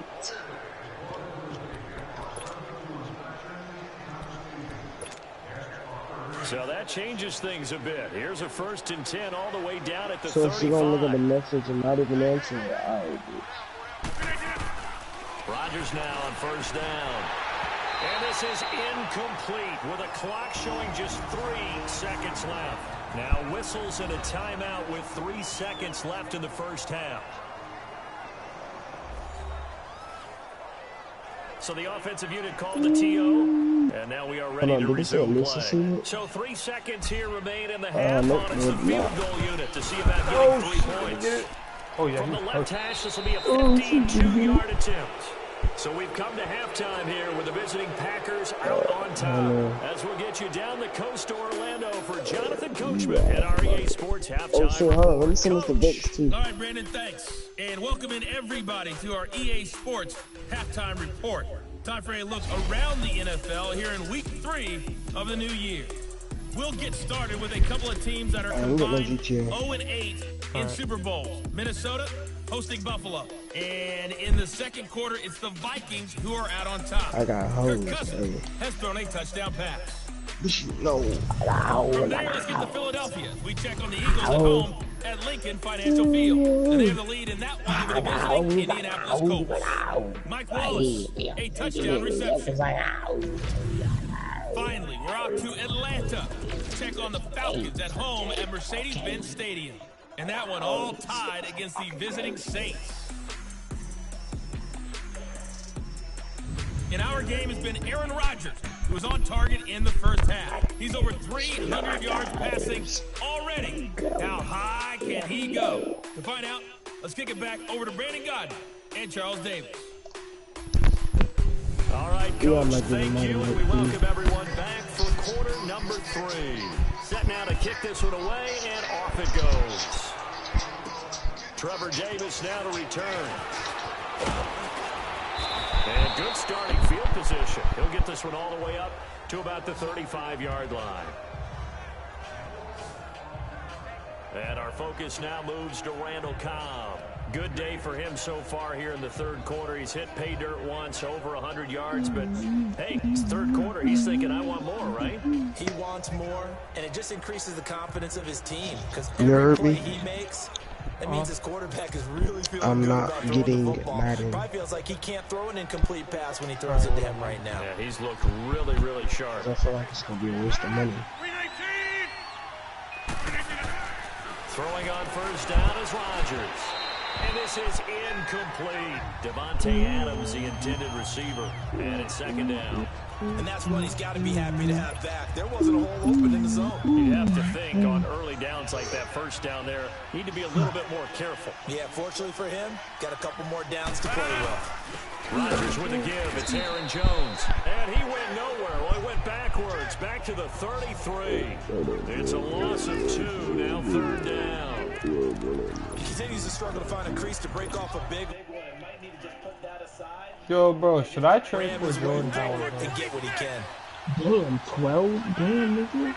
So that changes things a bit. Here's a 1st and 10 all the way down at the 35. So if she gonna look at the message and not even answer it, alright, Rodgers now on 1st down. And this is incomplete with a clock showing just 3 seconds left. Now whistles and a timeout with 3 seconds left in the first half. So the offensive unit called the TO, and now we are ready to resume play. So 3 seconds here remain in the half on it's the field goal unit to see about getting 3 points. Oh, yeah, From the left hash, this will be a 52-yard attempt. So we've come to halftime here with the visiting Packers out on top. As we'll get you down the coast to Orlando for Jonathan Coachman at our EA Sports Halftime. Oh, so hold on, let me send this to Vince too. All right, Brandon, thanks. And welcome in everybody to our EA Sports Halftime Report. Time for a look around the NFL here in Week 3 of the new year. We'll get started with a couple of teams that are combined 0-8 in Super Bowls. Minnesota hosting Buffalo. And in the second quarter, it's the Vikings who are out on top. I got hoes. Kirk Cousins has thrown a touchdown pass. No. From there, let's get to Philadelphia. We check on the Eagles at home at Lincoln Financial Field. And they have the lead in that one with the visiting Indianapolis Colts. Mike Wallace, a touchdown reception. Finally, we're out to Atlanta. Check on the Falcons at home at Mercedes-Benz Stadium. And that one all tied against the visiting Saints. In our game has been Aaron Rodgers, who was on target in the first half. He's over 300 yards passing already. How high can he go? To find out, let's kick it back over to Brandon Godden and Charles Davis. All right, Coach, thank you, and we welcome everyone back for quarter number 3. Set now to kick this one away, and off it goes. Trevor Davis now to return. And good starting field position. He'll get this one all the way up to about the 35-yard line. And our focus now moves to Randall Cobb. Good day for him so far here in the third quarter. He's hit pay dirt once, over 100 yards. But, hey, it's third quarter. He's thinking, I want more, right? He wants more, and it just increases the confidence of his team. Because every play he makes, that means his quarterback is really feeling good about throwing the football. Madden. Probably feels like he can't throw an incomplete pass when he throws it to him right now. Yeah, he's looked really, really sharp. I feel like it's going to be a waste of money. Throwing on first down is Rodgers. And this is incomplete. Devontae Adams, the intended receiver. And it's second down. And that's one he's got to be happy to have back. There wasn't a hole open in the zone. You'd have to think on early downs like that first down there, need to be a little bit more careful. Yeah, fortunately for him, got a couple more downs to play with. Rodgers with a give. It's Aaron Jones. And he went nowhere. Well, he went backwards. Back to the 33. It's a loss of 2. Now 3rd down. He continues to struggle to find a crease to break off a big one. Might need to just put that aside. Yo, bro, should I trade for Jordan Howard and get what he can? Damn, 12? Damn, nigga.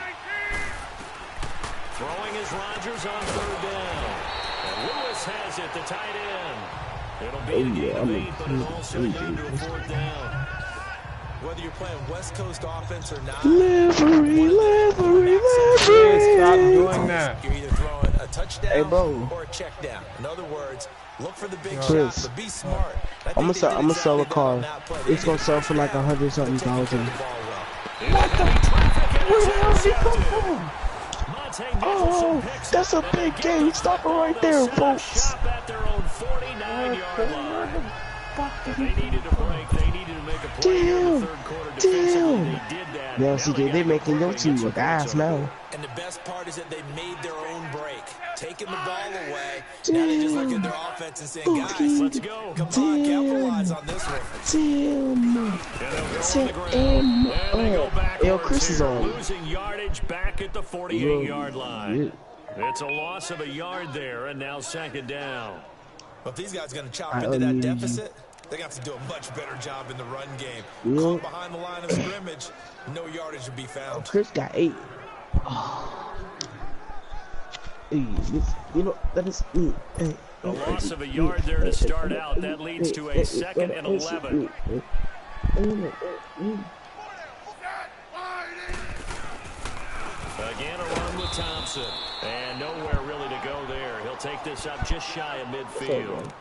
Throwing is Rodgers on 3rd down. And Lewis has it, the tight end. It'll be a gain of 8, but it'll also lead to a 4th down. Whether you're playing West Coast offense or not, Livery. Stop doing that. You're either throwing a touchdown or a check down. In other words, look for the big shot, but be smart. I'm gonna sell a car. It's gonna sell for like $100-something thousand. What the? Where the hell did he come from? Oh, that's a big game. Stop it right there, folks. At their own 49-yard line. They needed a break. They needed to make a play in the 3rd quarter defensively. They did that. Yeah, CJ, they making your team look ass now. And the best part is that they made their own break, taking the ball away. Now they just look at their offense and saying, guys, let's go. Come on, capitalize on this one. Yo, Chris is on. Losing yardage back at the 48-yard line. It's a loss of a yard there, and now 2nd down. Well, if these guys are going to chop into that deficit, they're going to have to do a much better job in the run game. Caught behind the line of scrimmage, no yardage would be found. Chris got 8. Oh. Hey, you know, that is... A loss of a yard there to start out. That leads to a 2nd and 11. Again, a run with Thompson. And nowhere really to go there. He'll take this up just shy of midfield.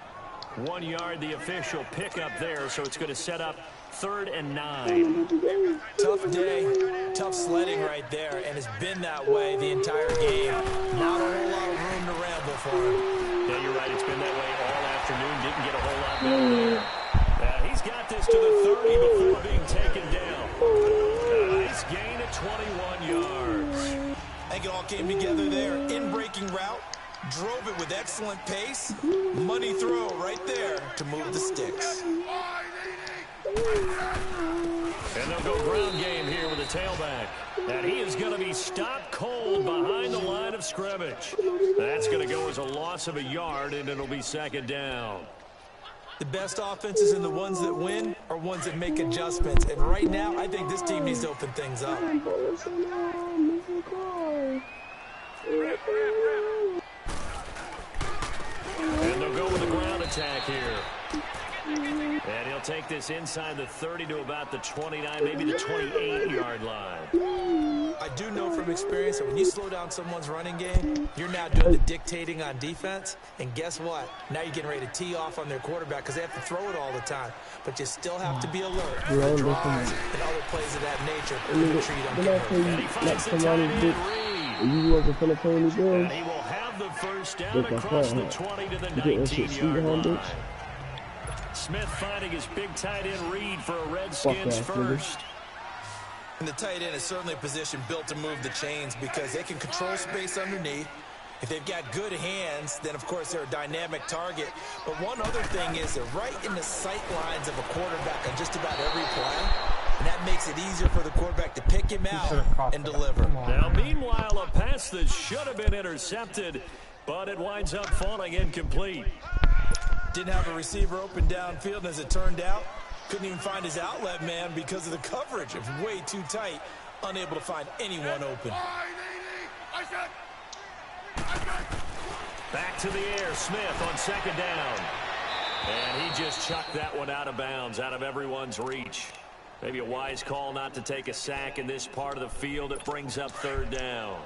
1 yard, the official pickup there, so it's going to set up 3rd and 9. Tough day, tough sledding right there, and it's been that way the entire game. Not a whole lot of room to ramble for him. Yeah, you're right. It's been that way all afternoon. Didn't get a whole lot better. He's got this to the 30 before being taken down. Nice gain of 21 yards. I think it all came together there. In-breaking route. Drove it with excellent pace. Money throw right there to move the sticks. And they'll go ground game here with a tailback. And he is going to be stopped cold behind the line of scrimmage. That's going to go as a loss of a yard, and it'll be 2nd down. The best offenses and the ones that win are ones that make adjustments. And right now, I think this team needs to open things up. And they'll go with a ground attack here. And he'll take this inside the 30 to about the 29, maybe the 28-yard line. I do know from experience that when you slow down someone's running game, you're now doing the dictating on defense. And guess what? Now you're getting ready to tee off on their quarterback because they have to throw it all the time. But you still have to be alert for the drives and other plays of that nature. And he finds the tight end Reed. You wasn't finna play any good. And he will have the first down across the 20 to the 19-yard line. Smith finding his big tight end Reed for a Redskins first. And the tight end is certainly a position built to move the chains because they can control space underneath. If they've got good hands, then of course they're a dynamic target. But one other thing is they're right in the sight lines of a quarterback on just about every play. And that makes it easier for the quarterback to pick him out and deliver. Now, meanwhile, a pass that should have been intercepted, but it winds up falling incomplete. Didn't have a receiver open downfield, and as it turned out, couldn't even find his outlet man because of the coverage. It was way too tight, unable to find anyone open. Back to the air, Smith on 2nd down. And he just chucked that one out of bounds, out of everyone's reach. Maybe a wise call not to take a sack in this part of the field. It brings up 3rd down.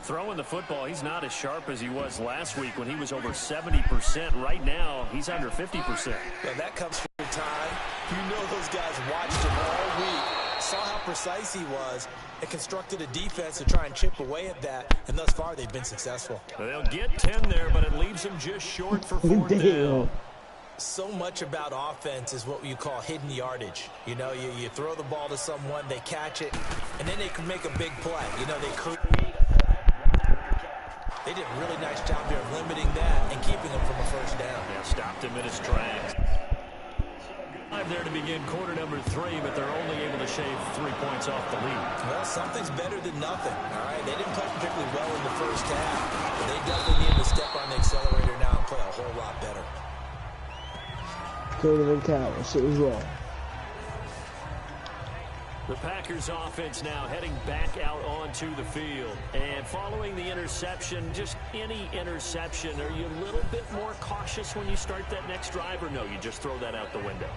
Throwing the football, he's not as sharp as he was last week when he was over 70%. Right now, he's under 50%. Yeah, that comes from time. You know those guys watched him all week, saw how precise he was, and constructed a defense to try and chip away at that. And thus far, they've been successful. They'll get 10 there, but it leaves them just short for 4th down. So much about offense is what you call hidden yardage. You know, you throw the ball to someone, they catch it, and then they can make a big play. You know, they did a really nice job there of limiting that and keeping them from a first down. Yeah, stopped him in his tracks. There to begin quarter number 3, but they're only able to shave 3 points off the lead. Well, something's better than nothing, all right? They didn't play particularly well in the first half, but they definitely need to step on the accelerator now and play a whole lot better. Cleveland Cowards, it was wrong. The Packers offense now heading back out onto the field. And following the interception, just any interception, are you a little bit more cautious when you start that next drive, or no, you just throw that out the window?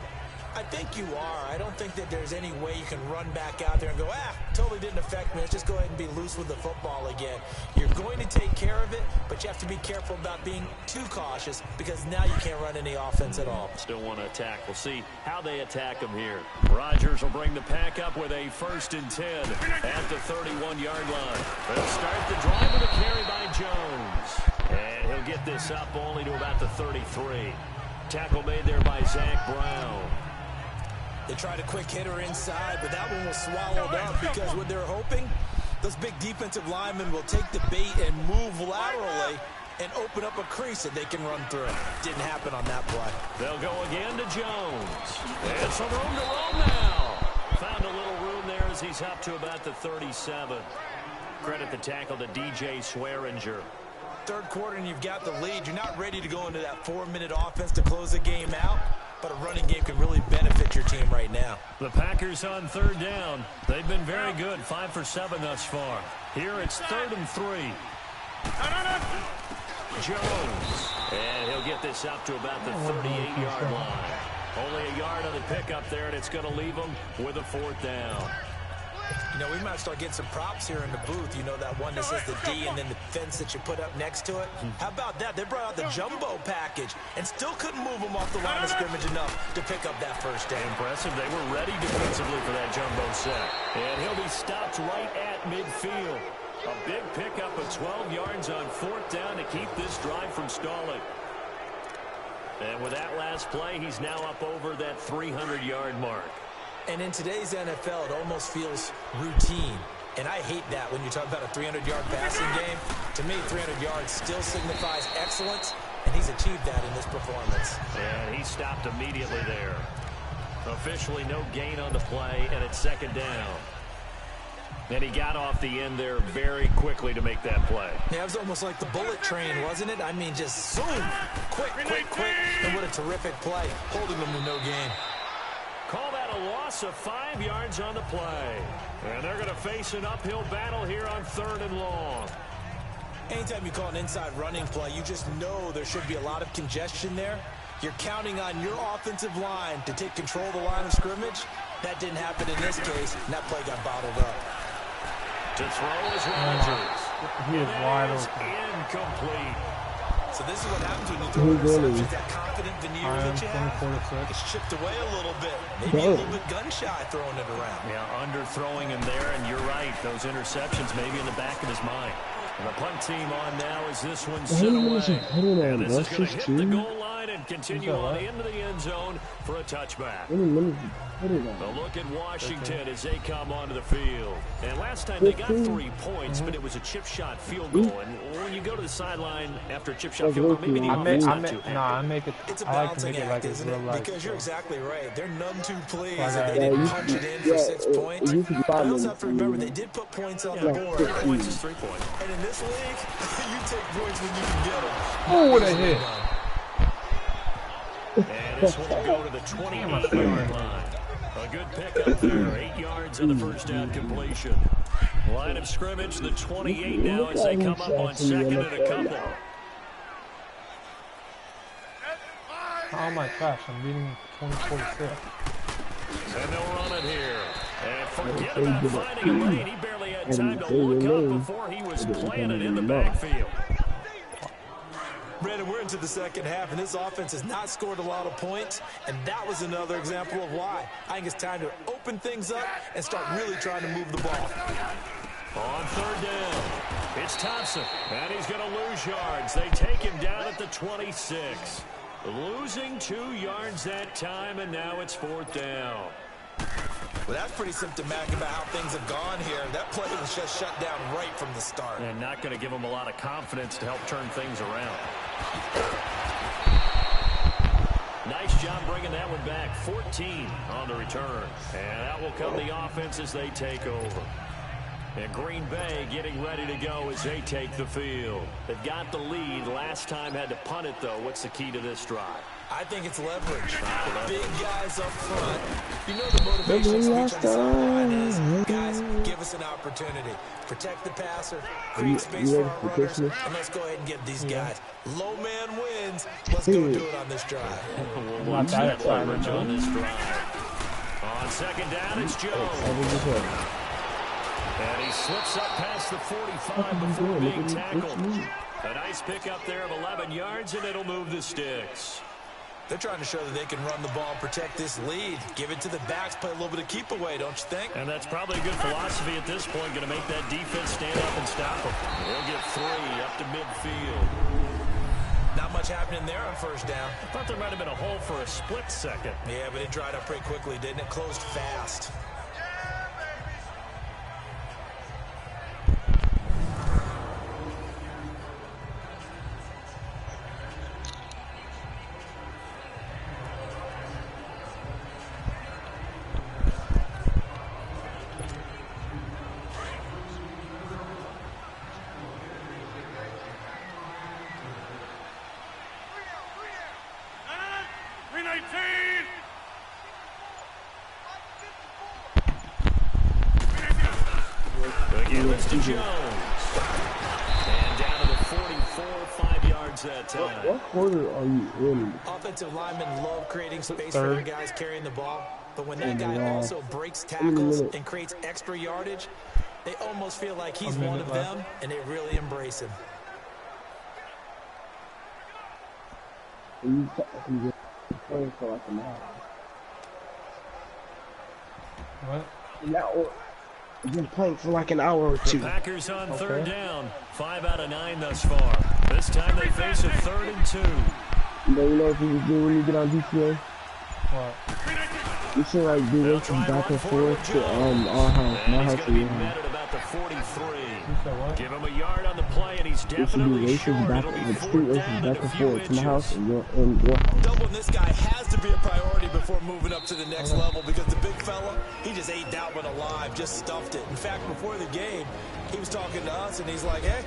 I think you are. I don't think that there's any way you can run back out there and go, totally didn't affect me. Let's just go ahead and be loose with the football again. You're going to take care of it, but you have to be careful about being too cautious because now you can't run any offense at all. Still want to attack. We'll see how they attack them here. Rodgers will bring the pack up with a 1st and 10 at the 31-yard line. They'll start the drive with a carry by Jones. And he'll get this up only to about the 33. Tackle made there by Zach Brown. They tried a quick hitter inside, but that one was swallowed up because what they're hoping, those big defensive linemen will take the bait and move laterally and open up a crease that they can run through. Didn't happen on that play. They'll go again to Jones. And some room to roam now. Found a little room there as he's up to about the 37. Credit the tackle to DJ Swearinger. Third quarter and you've got the lead. You're not ready to go into that 4-minute offense to close the game out. But a running game can really benefit your team right now. The Packers on 3rd down. They've been very good, 5 for 7 thus far. Here it's 3rd and 3. Jones. And he'll get this up to about the 38-yard line. Only a yard on the pickup there, and it's going to leave them with a 4th down. You know, we might start getting some props here in the booth. You know, that one that says the D and then the fence that you put up next to it? How about that? They brought out the jumbo package and still couldn't move them off the line of scrimmage enough to pick up that first down. Impressive. They were ready defensively for that jumbo set. And he'll be stopped right at midfield. A big pickup of 12 yards on 4th down to keep this drive from stalling. And with that last play, he's now up over that 300-yard mark. And in today's NFL, it almost feels routine. And I hate that when you talk about a 300-yard passing game. To me, 300 yards still signifies excellence, and he's achieved that in this performance. And he stopped immediately there. Officially no gain on the play, and it's 2nd down. And he got off the end there very quickly to make that play. Yeah, it was almost like the bullet train, wasn't it? I mean, just boom, quick. And what a terrific play, holding them to no gain. Call that a loss of 5 yards on the play. And they're going to face an uphill battle here on 3rd and long. Anytime you call an inside running play, you just know there should be a lot of congestion there. You're counting on your offensive line to take control of the line of scrimmage. That didn't happen in this case, and that play got bottled up. To throw is Rodgers. He is wide open. Incomplete. So this is what happens when you throw interceptions. That confident veneer that you have, it's chipped away a little bit. Maybe a little bit gun-shy throwing it around. Yeah, underthrowing him there, and you're right. Those interceptions maybe in the back of his mind. And the punt team on now as this one's sent away. And this is going to hit the goal line and continue on into the end zone for a touchback. A look at Washington as they come onto the field. And last time they got 3 points, but it was a chip shot field goal. And when you go to the sideline after a chip shot field goal, maybe the offense not too happy. It's a balancing act, isn't it? Because you're exactly right. They're none too pleased that they didn't punch it in for 6 points. But you also have to remember, they did put points on the board. 3 points is 3 points. And in this league, you take points when you can get them. Oh, what a hit. And this one will go to the 28-yard line. A good pickup there, 8 yards on the first down completion. Line of scrimmage, the 28 now as they come up on 2nd and a couple. Oh my gosh, I'm beating 24-6. And they'll run it here. And forget about finding a lane. He barely had time to look up before he was planted in the backfield. Brandon, we're into the second half, and this offense has not scored a lot of points, and that was another example of why. I think it's time to open things up and start really trying to move the ball. On 3rd down, it's Thompson, and he's going to lose yards. They take him down at the 26. Losing 2 yards that time, and now it's 4th down. Well, that's pretty symptomatic about how things have gone here. That play was just shut down right from the start. And not going to give them a lot of confidence to help turn things around. Nice job bringing that one back. 14 on the return. And that will come the offense as they take over. And Green Bay getting ready to go as they take the field. They've got the lead. Last time had to punt it, though. What's the key to this drive? I think it's leverage. Big guys up front. You know the motivation speech on the sideline is, guys, give us an opportunity. Protect the passer, create space for our runners, and let's go ahead and get these guys. Low man wins. Let's go do it on this drive. We'll watch that leverage on this drive. On 2nd down, it's Jones. And he slips up past the 45 before being tackled. A nice pickup there of 11 yards, and it'll move the sticks. They're trying to show that they can run the ball and protect this lead. Give it to the backs, play a little bit of keep away, don't you think? And that's probably a good philosophy at this point, going to make that defense stand up and stop them. They'll get 3 up to midfield. Not much happening there on 1st down. I thought there might have been a hole for a split second. Yeah, but it dried up pretty quickly, didn't it? Closed fast. To Jones. And down to the 44, 5 yards that time. What quarter are you in? Offensive linemen love creating space for their guys carrying the ball. But when that guy also breaks tackles and creates extra yardage, they almost feel like he's one of them, and they really embrace him. You playing for like an hour. What? Now, I've been playing for like an hour or 2. The Packers on 3rd down. 5 out of 9 thus far. This time they face a 3rd and 2. You know what you do when you get on DPA? What? You should like do this from back and forth to our house, my house and your house. About the 43. Give him a yard on the play, and he's definitely short. It'll be 4th down and a few inches. My house and your house. Doubling this guy has to be a priority before moving up to the next level, because the big fella, he just ate that one alive, just stuffed it. In fact, before the game, he was talking to us, and he's like, hey,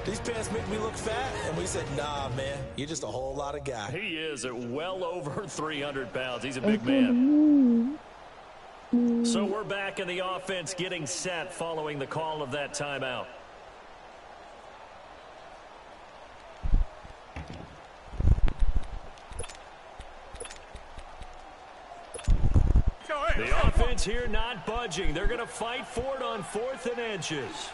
these pants make me look fat. And we said, nah, man, you're just a whole lot of guy. He is at well over 300 pounds. He's a big man. So we're back in the offense getting set following the call of that timeout. The offense here not budging. They're going to fight for it on 4th and inches.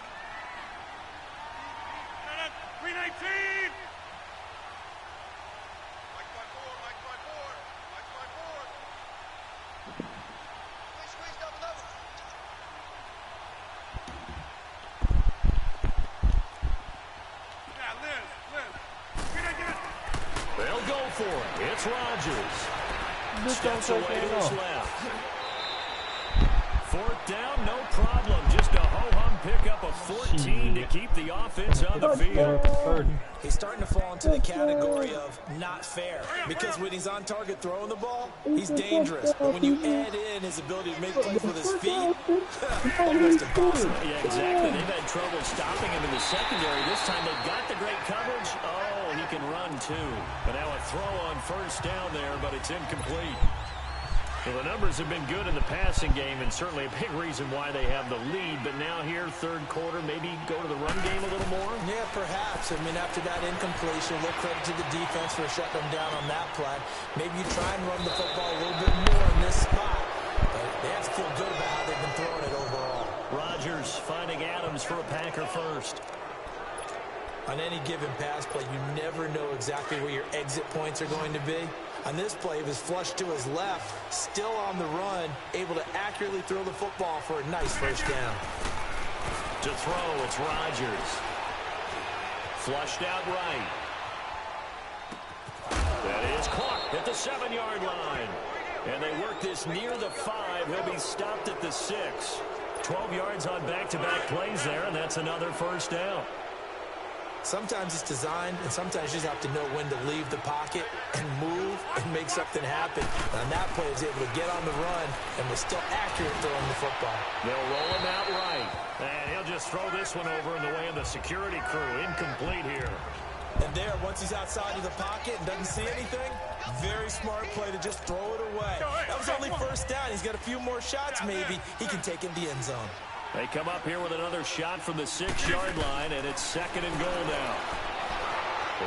319. They'll go for it. It's Rodgers. Steps away to his left. 4th down, no problem. Just a ho-hum pickup of 14 to keep the offense on the field. He's starting to fall into the category of not fair, because when he's on target throwing the ball, he's dangerous. But when you add in his ability to make plays with his feet, almost impossible. Yeah, exactly. They've had trouble stopping him in the secondary. This time they've got the great coverage. Oh, he can run too. But now a throw on 1st down there, but it's incomplete. Well, the numbers have been good in the passing game, and certainly a big reason why they have the lead. But now here, 3rd quarter, maybe go to the run game a little more? Yeah, perhaps. I mean, after that incompletion, a little credit to the defense for shutting them down on that play. Maybe you try and run the football a little bit more in this spot. But they have to feel good about how they've been throwing it overall. Rodgers finding Adams for a Packer first. On any given pass play, you never know exactly where your exit points are going to be. On this play, he was flushed to his left, still on the run, able to accurately throw the football for a nice 1st down. To throw, it's Rodgers. Flushed out right. That is caught at the 7-yard line. And they work this near the 5. He'll be stopped at the 6. 12 yards on back-to-back plays there, and that's another first down. Sometimes it's designed, and sometimes you just have to know when to leave the pocket and move and make something happen. And on that play, he was able to get on the run and was still accurate throwing the football. They'll roll him out right. And he'll just throw this one over in the way of the security crew. Incomplete here. And there, once he's outside of the pocket and doesn't see anything, very smart play to just throw it away. That was only first down. He's got a few more shots, maybe. He can take in the end zone. They come up here with another shot from the 6-yard line, and it's 2nd and goal now.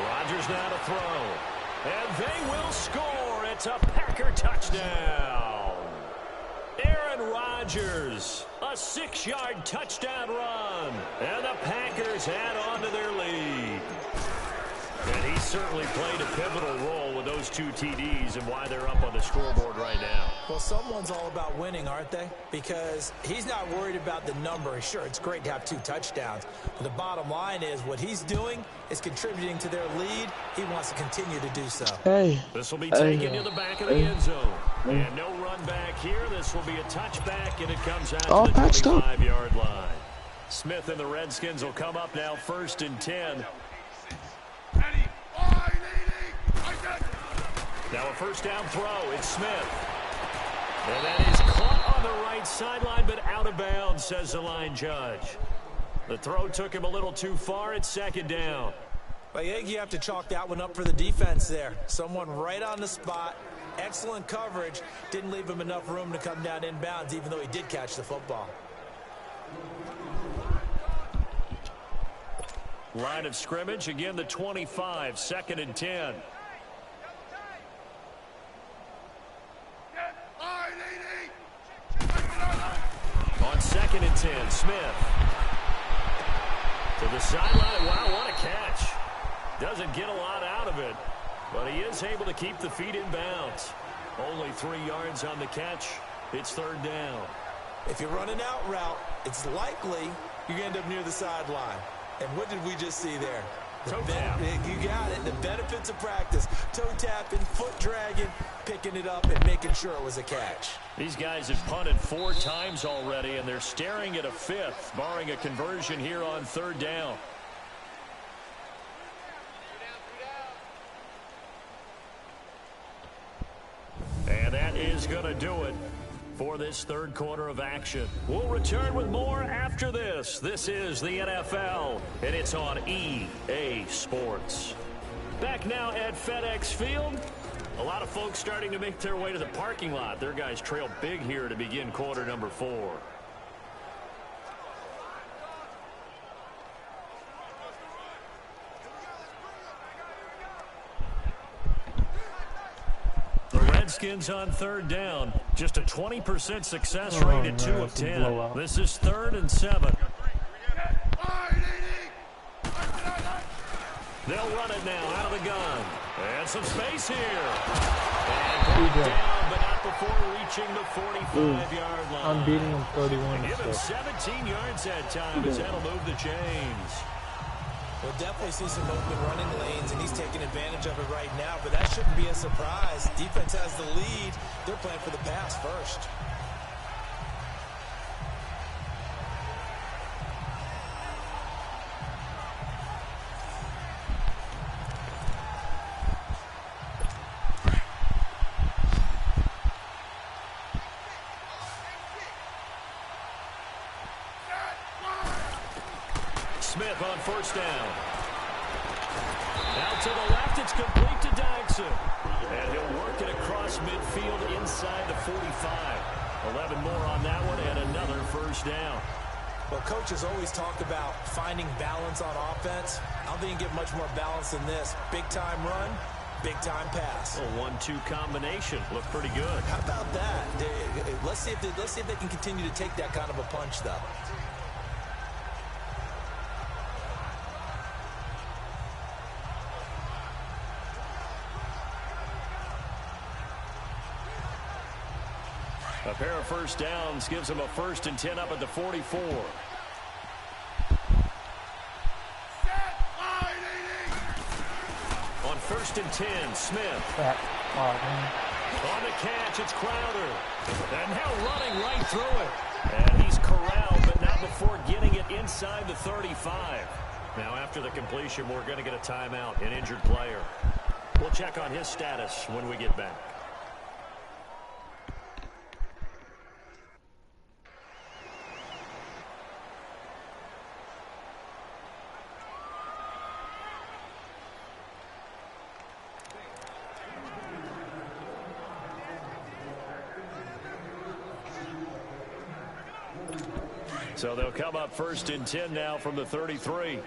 Rodgers now to throw. And they will score. It's a Packer touchdown. Aaron Rodgers, a 6-yard touchdown run. And the Packers add on to their lead. And he certainly played a pivotal role with those 2 TDs and why they're up on the scoreboard right now. Well, someone's all about winning, aren't they? Because he's not worried about the number. Sure, it's great to have 2 touchdowns. But the bottom line is what he's doing is contributing to their lead. He wants to continue to do so. This will be taken to the back of the end zone. And no run back here. This will be a touchback, and it comes out to the 25-yard line. Smith and the Redskins will come up now 1st and 10. Now a first down throw. It's Smith. And that is caught on the right sideline, but out of bounds, says the line judge. The throw took him a little too far. It's 2nd down. I think you have to chalk that one up for the defense there. Someone right on the spot. Excellent coverage. Didn't leave him enough room to come down inbounds, even though he did catch the football. Line of scrimmage, again the 25, 2nd and 10. On 2nd and 10, Smith. To the sideline. Wow, what a catch. Doesn't get a lot out of it, but he is able to keep the feet in bounds. Only 3 yards on the catch. It's 3rd down. If you're running out route, it's likely you're going to end up near the sideline. And what did we just see there? Toe tap. You got it. The benefits of practice. Toe tapping, foot dragging, picking it up, and making sure it was a catch. These guys have punted 4 times already, and they're staring at a 5th, barring a conversion here on 3rd down. And that is going to do it for this 3rd quarter of action. We'll return with more after this. This is the NFL, and it's on EA Sports. Back now at FedEx Field. A lot of folks starting to make their way to the parking lot. Their guys trail big here to begin quarter number 4. Redskins on 3rd down. Just a 20% success rate at 2 of 10. This is 3rd and 7. They'll run it now out of the gun. And some space here. And down, but not before reaching the 45-yard line. I'm beating him 31. Give him 17 yards that time as that'll move the chains. We'll definitely see some open running lanes, and he's taking advantage of it right now, but that shouldn't be a surprise. Defense has the lead. They're playing for the pass first. Smith on 1st down. Out to the left, it's complete to Dagson. And he'll work it across midfield inside the 45. 11 more on that one and another 1st down. Well, coaches always talk about finding balance on offense. I don't think you can get much more balance than this. Big-time run, big-time pass. A 1-2 combination. Looked pretty good. How about that? Let's see if they can continue to take that kind of a punch, though. A pair of 1st downs gives him a 1st and 10 up at the 44. On first and 10. Smith. On the catch, it's Crowder. And now running right through it. And he's corralled, but not before getting it inside the 35. Now, after the completion, we're going to get a timeout, an injured player. We'll check on his status when we get back. So they'll come up first and 10 now from the 33.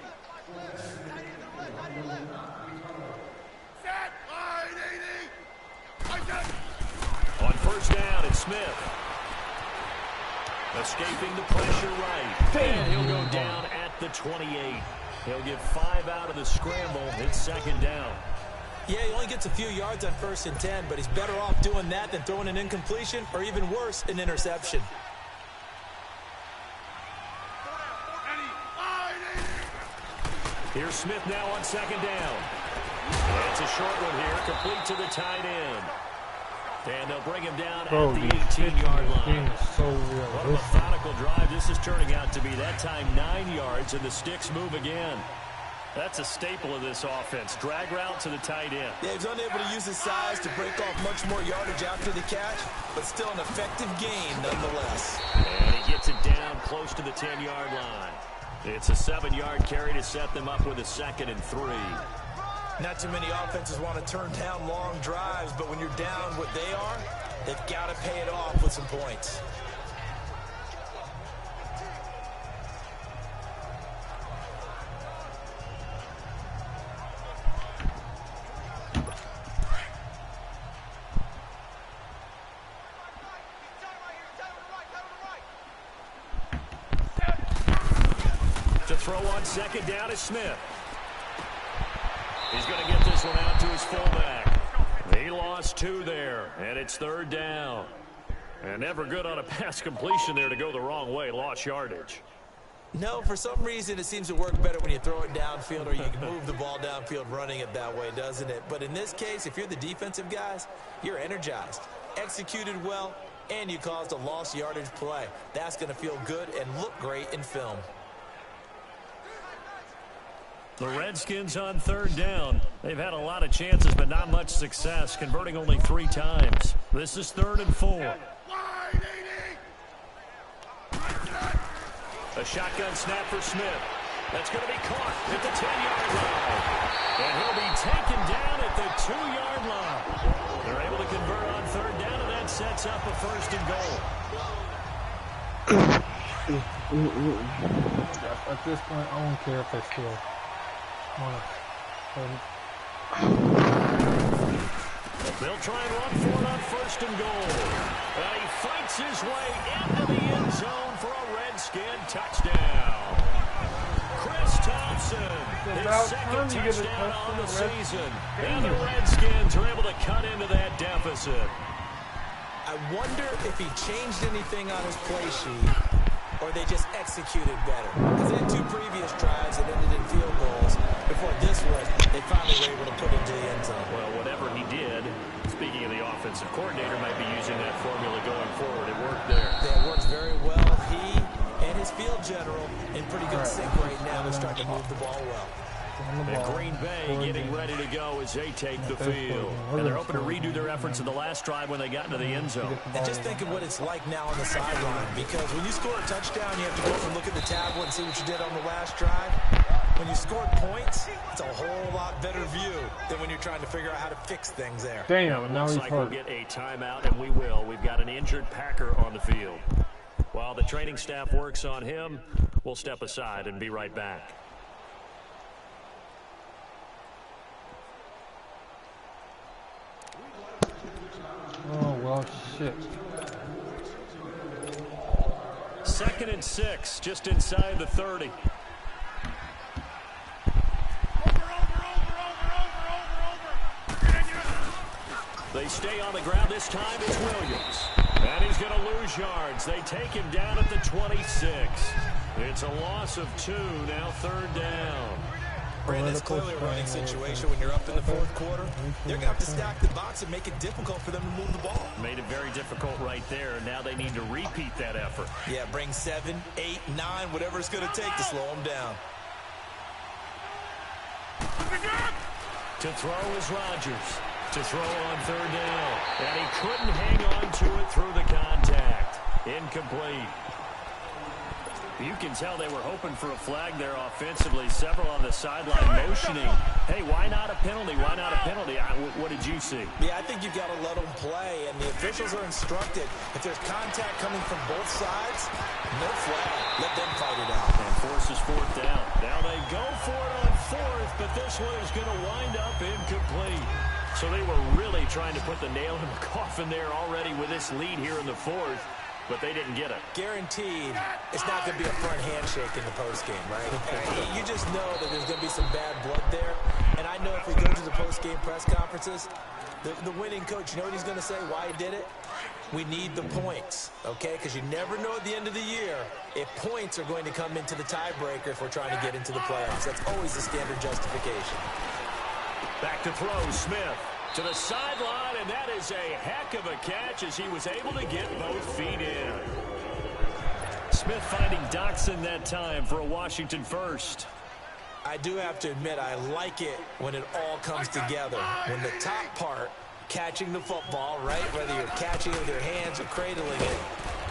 On first down, it's Smith. Escaping the pressure right. And he'll go down at the 28. He'll get 5 out of the scramble. It's second down. Yeah, he only gets a few yards on first and 10, but he's better off doing that than throwing an incompletion or even worse, an interception. Here's Smith now on second down. It's a short one here, complete to the tight end. And they'll bring him down at the 18-yard line. What a methodical drive this is turning out to be. That time 9 yards, and the sticks move again. That's a staple of this offense. Drag route to the tight end. Yeah, he's unable to use his size to break off much more yardage after the catch, but still an effective gain nonetheless. And he gets it down close to the 10-yard line. It's a 7-yard carry to set them up with a 2nd and 3. Not too many offenses want to turn down long drives, but when you're down what they are, they've got to pay it off with some points. To throw on second down is Smith. He's going to get this one out to his fullback. He lost 2 there, and it's 3rd down. And never good on a pass completion there to go the wrong way. Lost yardage. No, for some reason it seems to work better when you throw it downfield or you can move the ball downfield running it that way, doesn't it? But in this case, if you're the defensive guys, you're energized, executed well, and you caused a lost yardage play. That's going to feel good and look great in film. The Redskins on 3rd down. They've had a lot of chances, but not much success, converting only 3 times. This is 3rd and 4. A shotgun snap for Smith. That's going to be caught at the 10-yard line. And he'll be taken down at the 2-yard line. They're able to convert on 3rd down, and that sets up a 1st and goal. At this point, I don't care if they score. They'll try and run for it on 1st and goal. And he fights his way into the end zone for a Redskin touchdown. Chris Thompson, his 2nd touchdown on the season. And the Redskins are able to cut into that deficit. I wonder if he changed anything on his play sheet or they just executed better. Because they had 2 previous drives that ended in field goals. Before this one, they finally were able to put it into the end zone. Well, whatever he did, speaking of the offensive coordinator, might be using that formula going forward. It worked there. Yeah, it works very well. He and his field general in pretty good sync right now. They're starting to move the ball well. And Green Bay getting ready to go as they take the field. And they're hoping to redo their efforts in the last drive when they got into the end zone. And just think of what it's like now on the sideline. Because when you score a touchdown, you have to go up and look at the tablet and see what you did on the last drive. When you scored points, it's a whole lot better view than when you're trying to figure out how to fix things there. Damn, now looks like we'll get a timeout, and we will. We've got an injured Packer on the field. While the training staff works on him, we'll step aside and be right back. Oh, well, shit. 2nd and 6, just inside the 30. They stay on the ground. This time it's Williams. And he's going to lose yards. They take him down at the 26. It's a loss of 2, now 3rd down. Brandon, it's clearly a running situation when you're up in the fourth quarter. They're going to have to stack the box and make it difficult for them to move the ball. Made it very difficult right there. Now they need to repeat that effort. Yeah, bring 7, 8, 9, whatever it's going to take to slow them down. To throw is Rodgers. To throw on third down. And he couldn't hang on to it through the contact. Incomplete. You can tell they were hoping for a flag there offensively. Several on the sideline motioning. Hey, why not a penalty? Why not a penalty? What did you see? Yeah, I think you've got to let them play, and the officials are instructed. If there's contact coming from both sides, no flag. Let them fight it out. And forces fourth down. Now they go for it on fourth, but this one is going to wind up incomplete. So they were really trying to put the nail in the coffin there already with this lead here in the fourth. But they didn't get it. Guaranteed, it's not going to be a front handshake in the postgame, right? You just know that there's going to be some bad blood there. And I know if we go to the postgame press conferences, the winning coach, you know what he's going to say, why he did it? We need the points, okay? Because you never know at the end of the year if points are going to come into the tiebreaker if we're trying to get into the playoffs. That's always the standard justification. Back to throw, Smith. To the sideline, and that is a heck of a catch as he was able to get both feet in. Smith finding Doxson that time for a Washington first. I do have to admit, I like it when it all comes together. When the top part, catching the football, right, whether you're catching it with your hands or cradling it,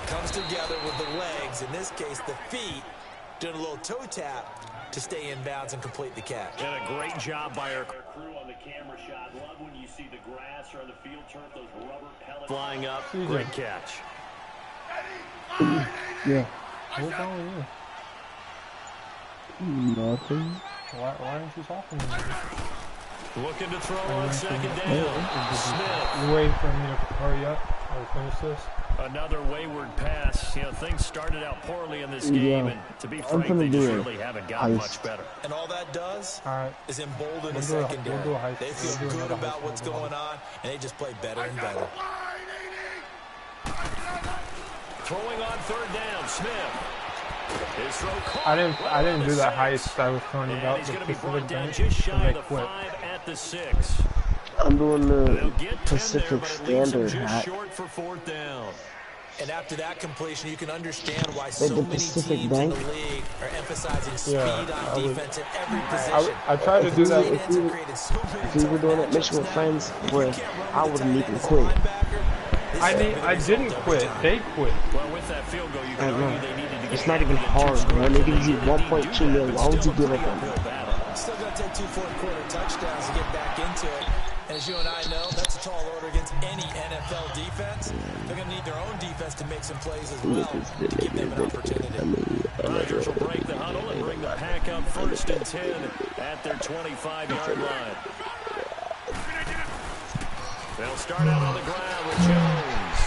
comes together with the legs, in this case the feet, doing a little toe tap to stay in bounds and complete the catch. And a great job by our crew on the camera shot. Love when you see the grass or the field turf, those rubber pellets flying up. Great catch. Yeah. What's wrong with you? Nothing. Why aren't you talking to me? Looking to throw on second down. Smith. You waiting for me to hurry up or finish this? Another wayward pass. You know, things started out poorly in this game, and to be frank, they just really haven't gotten much better. And all that does right. is embolden the secondary. They feel good about what's going on, and they just play better and better. Throwing on third down, Smith. His throw caught. I didn't do that heist I was telling you about. He's going to be brought down just shy of the 5 at the 6. I'm doing the Pacific Standard hat. And after that completion, you can understand why so many teams in the league are emphasizing speed on defense in every position. I tried to do that. If we were doing that mission with friends, where I wouldn't even quit. I didn't quit. They quit. Well, with that field goal, you can argue they needed to get it's not even hard, man. They give you 1.2 million. Why would you give up on that? Still going to take 2 fourth-quarter touchdowns to get back into it. And as you and I know, that's a tall order against any NFL defense. They're going to need their own defense to make some plays as well to give them an opportunity. Rodgers will break the huddle and bring the pack up 1st and 10 at their 25-yard line. They'll start out on the ground with Jones.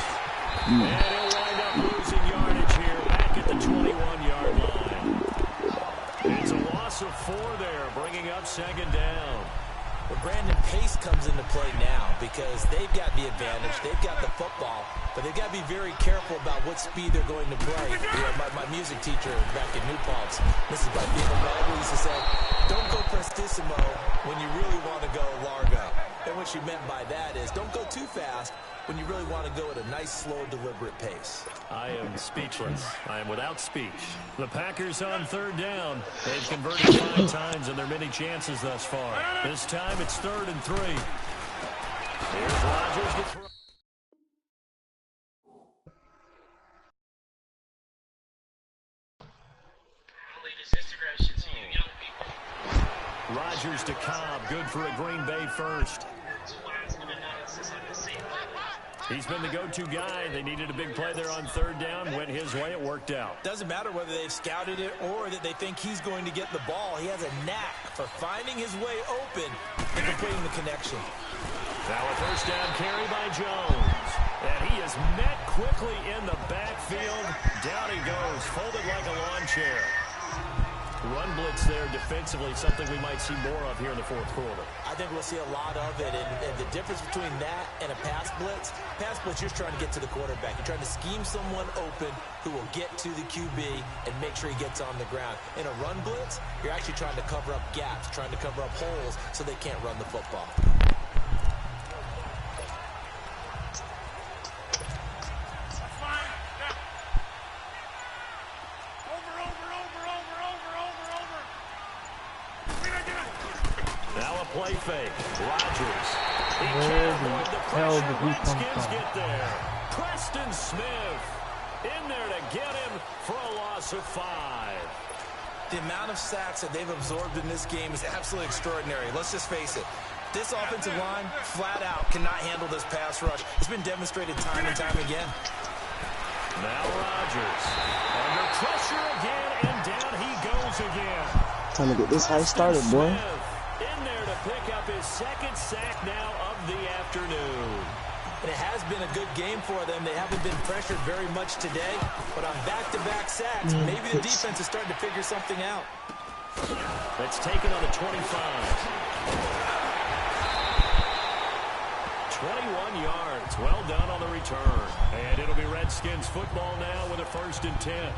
And he'll wind up losing yardage here back at the 21-yard line. It's a loss of 4 there, bringing up 2nd down. Well, Brandon, pace comes into play now because they've got the advantage. They've got the football, but they've got to be very careful about what speed they're going to play. You know, my music teacher back in New Paltz, Mrs. Bradley, used to say, don't go prestissimo when you really want to go largo. And what she meant by that is don't go too fast when you really want to go at a nice, slow, deliberate pace. I am speechless. I am without speech. The Packers on 3rd down. They've converted 5 times in their many chances thus far. This time it's 3rd and 3. Here's Rodgers to throw. Rodgers to Cobb, good for a Green Bay first. He's been the go-to guy. They needed a big play there on 3rd down. Went his way. It worked out. Doesn't matter whether they've scouted it or that they think he's going to get the ball. He has a knack for finding his way open and completing the connection. Now a 1st down carry by Jones. And he is met quickly in the backfield. Down he goes, folded like a lawn chair. Run blitz there defensively, something we might see more of here in the 4th quarter. I think we'll see a lot of it, and the difference between that and a pass blitz, you're trying to get to the quarterback. You're trying to scheme someone open who will get to the QB and make sure he gets on the ground. In a run blitz, you're actually trying to cover up gaps, trying to cover up holes so they can't run the football. Play fake. Rodgers. He Where can't avoid the the hell did pressure. he come Redskins from? get there. Preston Smith in there to get him for a loss of 5. The amount of sacks that they've absorbed in this game is absolutely extraordinary. Let's just face it. This offensive line, flat out, cannot handle this pass rush. It's been demonstrated time and time again. Now Rodgers. Under pressure again, and down he goes again. Time to get this high started, boy. In there to pick up his second sack now of the afternoon. And it has been a good game for them. They haven't been pressured very much today, but on back-to-back sacks, maybe the defense is starting to figure something out. That's taken on the 25. 21 yards. Well done on the return. And it'll be Redskins football now with a 1st and 10.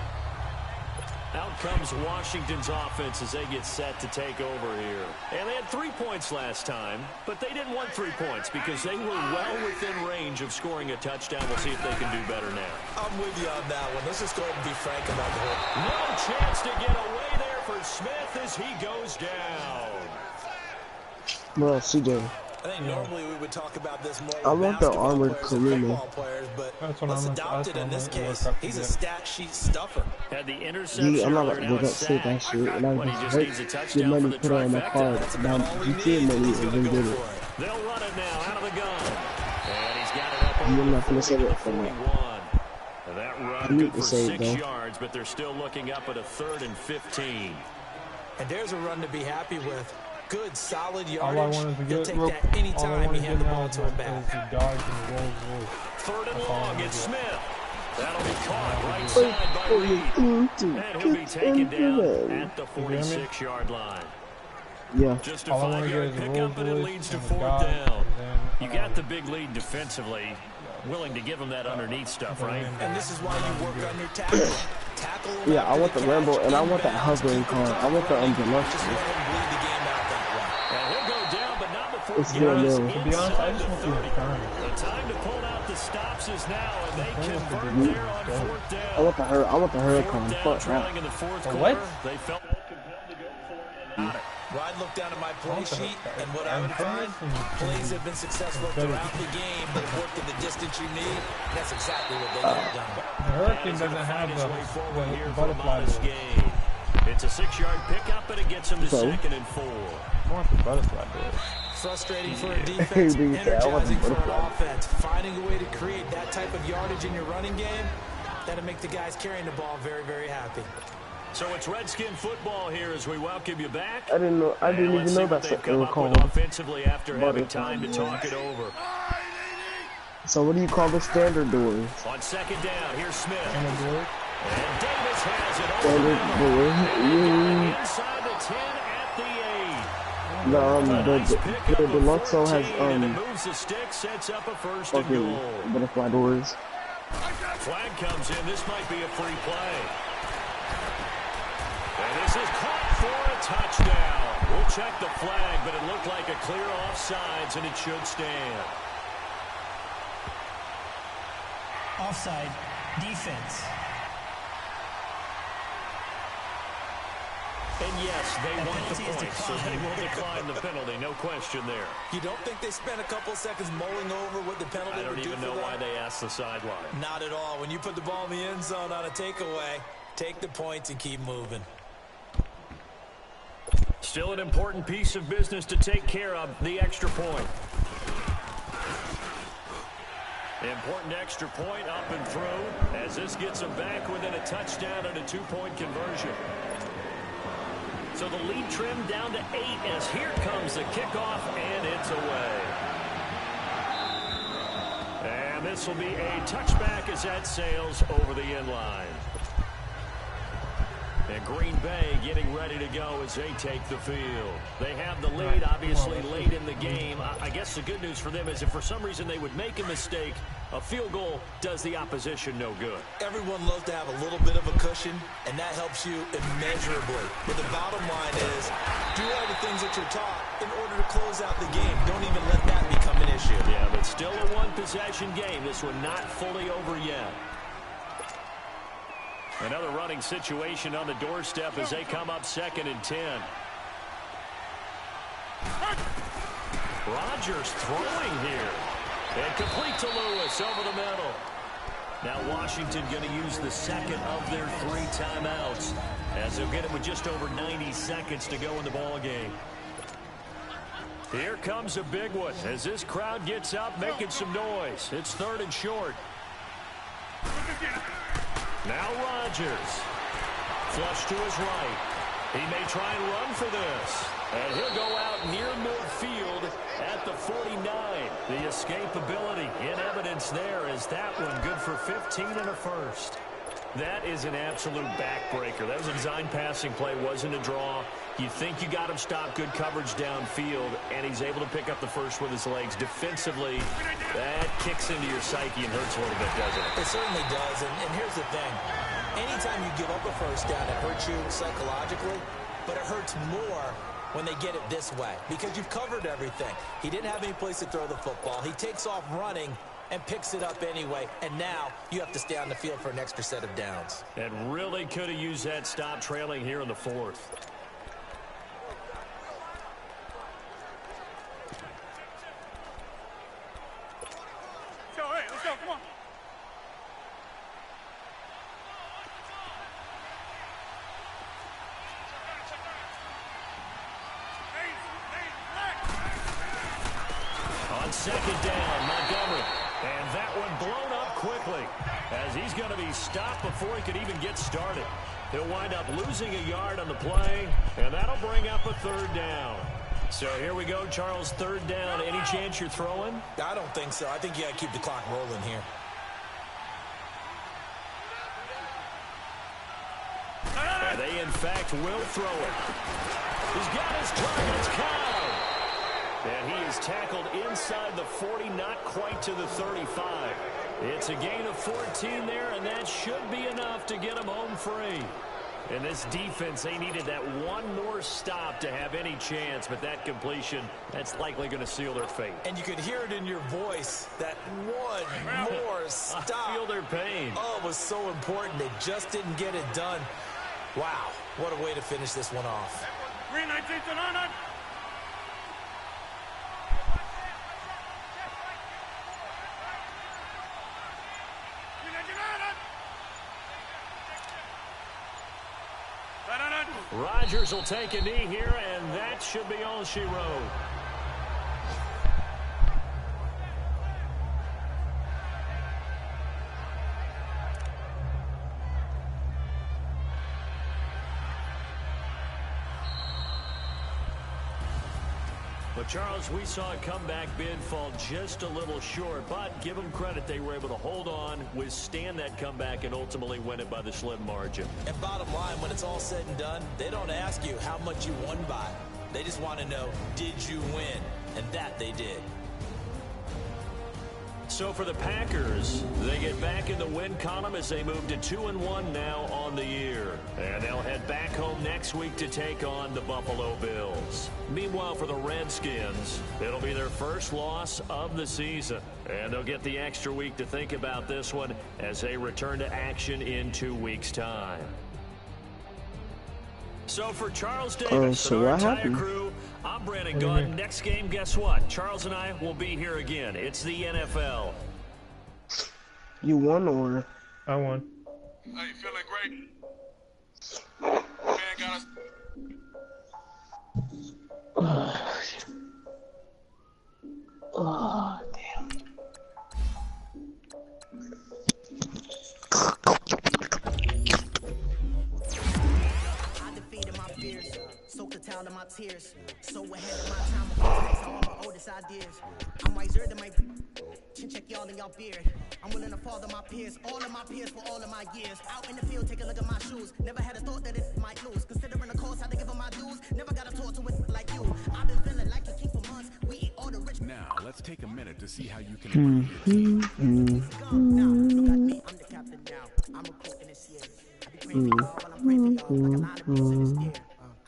Out comes Washington's offense as they get set to take over here. And they had 3 points last time, but they didn't want 3 points because they were well within range of scoring a touchdown. We'll see if they can do better now. I'm with you on that one. Let's just go ahead and be frank about the whole. No chance to get away there for Smith as he goes down. Bro, CJ. I think normally we would talk about this more I with want the basketball armored players and Karima. football players, but That's what let's I'm- adopt that's it what in I'm this gonna case. work up He's a to. stat sheet stuffer. Had the interception Yeah, I'm not earlier, about to now go a back to say that sack. shit. And When he I just needs a just touchdown get money for the put it on my trifecta. card. That's Now about all he GTA needs, and money he's and going then to go get it. for it. They'll run it now out of the gun. And he's got it up I'm over not gonna say the that for 41. That I run need good to for say it, 6 though. yards, but they're still looking up at a 3rd and 15. And there's a run to be happy with. Good, solid All I yardage. wanted to He'll get, take real, that all I anytime wanted you to hand get the now ball is to him back. the dodge and the Rolls Royce. 3rd and That's all long. I'm It's gonna Smith. That'll be caught right Wait side by for Reed. you And he'll be to taken get down into at the 46-yard line. Yeah. Just a All I want to get 5-yard is a pickup, Rolls but it Royce leads to and a 4th dodge, down. and then, You got the big lead defensively, willing to give him that underneath stuff, right? And this is why you work on your tackle. Tackle him Yeah, I after want the catch, Rambo, and I want that inbounds, hovering keep him car. I want the running. deluxe. Just let him bleed the game out that way. And he'll go down, but not before It's getting real us deal. To be honest, I inside just the want to 30. return. The time to pull out the stops is now, and they convert Mhm. there on 4th down. I want the hurricane. 4th down, Fuck that. trailing in the 4th A quarter. what? They felt compelled to go for it and not it. Well, I'd look down at my play Okay. sheet, and what I would find, plays have been successful throughout the game that have worked at the distance you need. That's exactly what they have done. The Hurricane He's gonna doesn't find have his way forward here the for a butterfly modest doors. gain. It's a 6-yard pickup, but it gets him to So? 2nd and 4. I want the butterfly doors. Frustrating for a defense, Hey, I want energizing the for an butterfly. offense. Finding a way to create that type of yardage in your running game, that'll make the guys carrying the ball very, very happy. So it's Redskin football here as we welcome you back. I didn't know. I didn't And let's even see know what that's they've what they come were up called. with offensively after having Butterfly time to doors. talk it over. So what do you call the standard doors? On 2nd down, here's Smith. And the door. And Davis has it over Standard the door. middle. Inside the 10 at the 8. The Deluxo has and it moves the stick, sets up a 1st and fucking goal. butterfly doors. Flag comes in. This might be a free play. And this is caught for a touchdown. We'll check the flag, but it looked like a clear offsides, and it should stand. Offside, defense. And yes, they want the penalty is point, so they will decline the penalty. No question there. You don't think they spent a couple seconds mulling over what the penalty I don't would do even for know them? why they asked the sideline. Not at all. When you put the ball in the end zone on a takeaway, take the points and keep moving. Still an important piece of business to take care of, the extra point. Important extra point up and through as this gets them back within a touchdown and a 2-point conversion. So the lead trimmed down to 8 as here comes the kickoff, and it's away. And this will be a touchback as that sails over the end line. And Green Bay getting ready to go as they take the field. They have the lead, obviously, late in the game. I guess the good news for them is if for some reason they would make a mistake, a field goal does the opposition no good. Everyone loves to have a little bit of a cushion, and that helps you immeasurably. But the bottom line is, do all the things that you're taught in order to close out the game. Don't even let that become an issue. Yeah, but still a one-possession game. This one not fully over yet. Another running situation on the doorstep as they come up 2nd and 10. Rodgers throwing here. And complete to Lewis over the middle. Now Washington going to use the second of their 3 timeouts as they'll get it with just over 90 seconds to go in the ball game. Here comes a big one as this crowd gets up making some noise. It's 3rd and short. Now Rodgers. Flush to his right. He may try and run for this. And he'll go out near midfield at the 49. The escapability in evidence there is that one good for 15 and a first. That is an absolute backbreaker. That was a design passing play, wasn't a draw. You think you got him stopped, good coverage downfield, and he's able to pick up the first with his legs. Defensively, that kicks into your psyche and hurts a little bit, doesn't it? It certainly does, and here's the thing. Anytime you give up a first down, it hurts you psychologically, but it hurts more when they get it this way because you've covered everything. He didn't have any place to throw the football. He takes off running and picks it up anyway, and now you have to stay on the field for an extra set of downs. And really could have used that stop trailing here in the 4th. Let's go, come on. On 2nd down, Montgomery. And that one blown up quickly as he's going to be stopped before he could even get started. He'll wind up losing a yard on the play, and that'll bring up a 3rd down. So here we go, Charles, 3rd down. Any chance you're throwing? I don't think so. I think you got to keep the clock rolling here. And they, in fact, will throw it. He's got his target. It's Cow. And he is tackled inside the 40, not quite to the 35. It's a gain of 14 there, and that should be enough to get him home free. And this defense, they needed that one more stop to have any chance, but that completion, that's likely going to seal their fate. And you could hear it in your voice, that one more stop. I feel their pain. Oh, it was so important. They just didn't get it done. Wow, what a way to finish this one off. 319 to 99. Rodgers will take a knee here, and that should be all she wrote. But, Charles, we saw a comeback bid fall just a little short, but give them credit. They were able to hold on, withstand that comeback, and ultimately win it by the slim margin. And bottom line, when it's all said and done, they don't ask you how much you won by. They just want to know, did you win? And that they did. So for the Packers, they get back in the win column as they move to 2-1 now on the year. And they'll head back home next week to take on the Buffalo Bills. Meanwhile, for the Redskins, it'll be their first loss of the season. And they'll get the extra week to think about this one as they return to action in 2 weeks' time. So for Charles Davis and our entire crew, I'm Brandon Gunn. Next game, guess what? Charles and I will be here again. It's the NFL. You won or? I won. How you feeling? Great. Man got us. Oh, damn. Soak the towel in my tears. So ahead of my time, I'm all my oldest ideas. I'm wiser than my chin check y'all in y'all beard. I'm willing to father my peers, all of my peers for all of my years. Out in the field, take a look at my shoes. Never had a thought that it might lose. Considering the cost, I had to give them my dues. Never got to talk to it like you. I've been feeling like a king for months. We eat all the rich. Now, let's take a minute to see how you can improve your team. Now, look at me, I'm the captain now. I'm recruiting this year. I be praying for y'all while I'm praying for y'all. Like a line of bees in this air.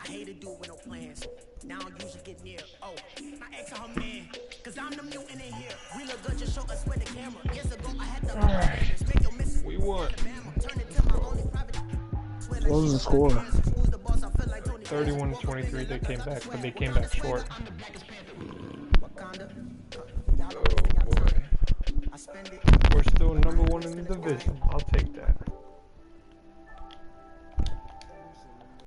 I hate to do it with no plans. Now I usually get near. Oh, my ex and her man. Cause I'm the mutant in here. We look good, just show us where the camera. Years ago, I had the make your miss. We won. Turn it to my only private. What was the score? 31-23. They came back, but they came back short. Oh boy. We're still #1 in the division. I'll take that.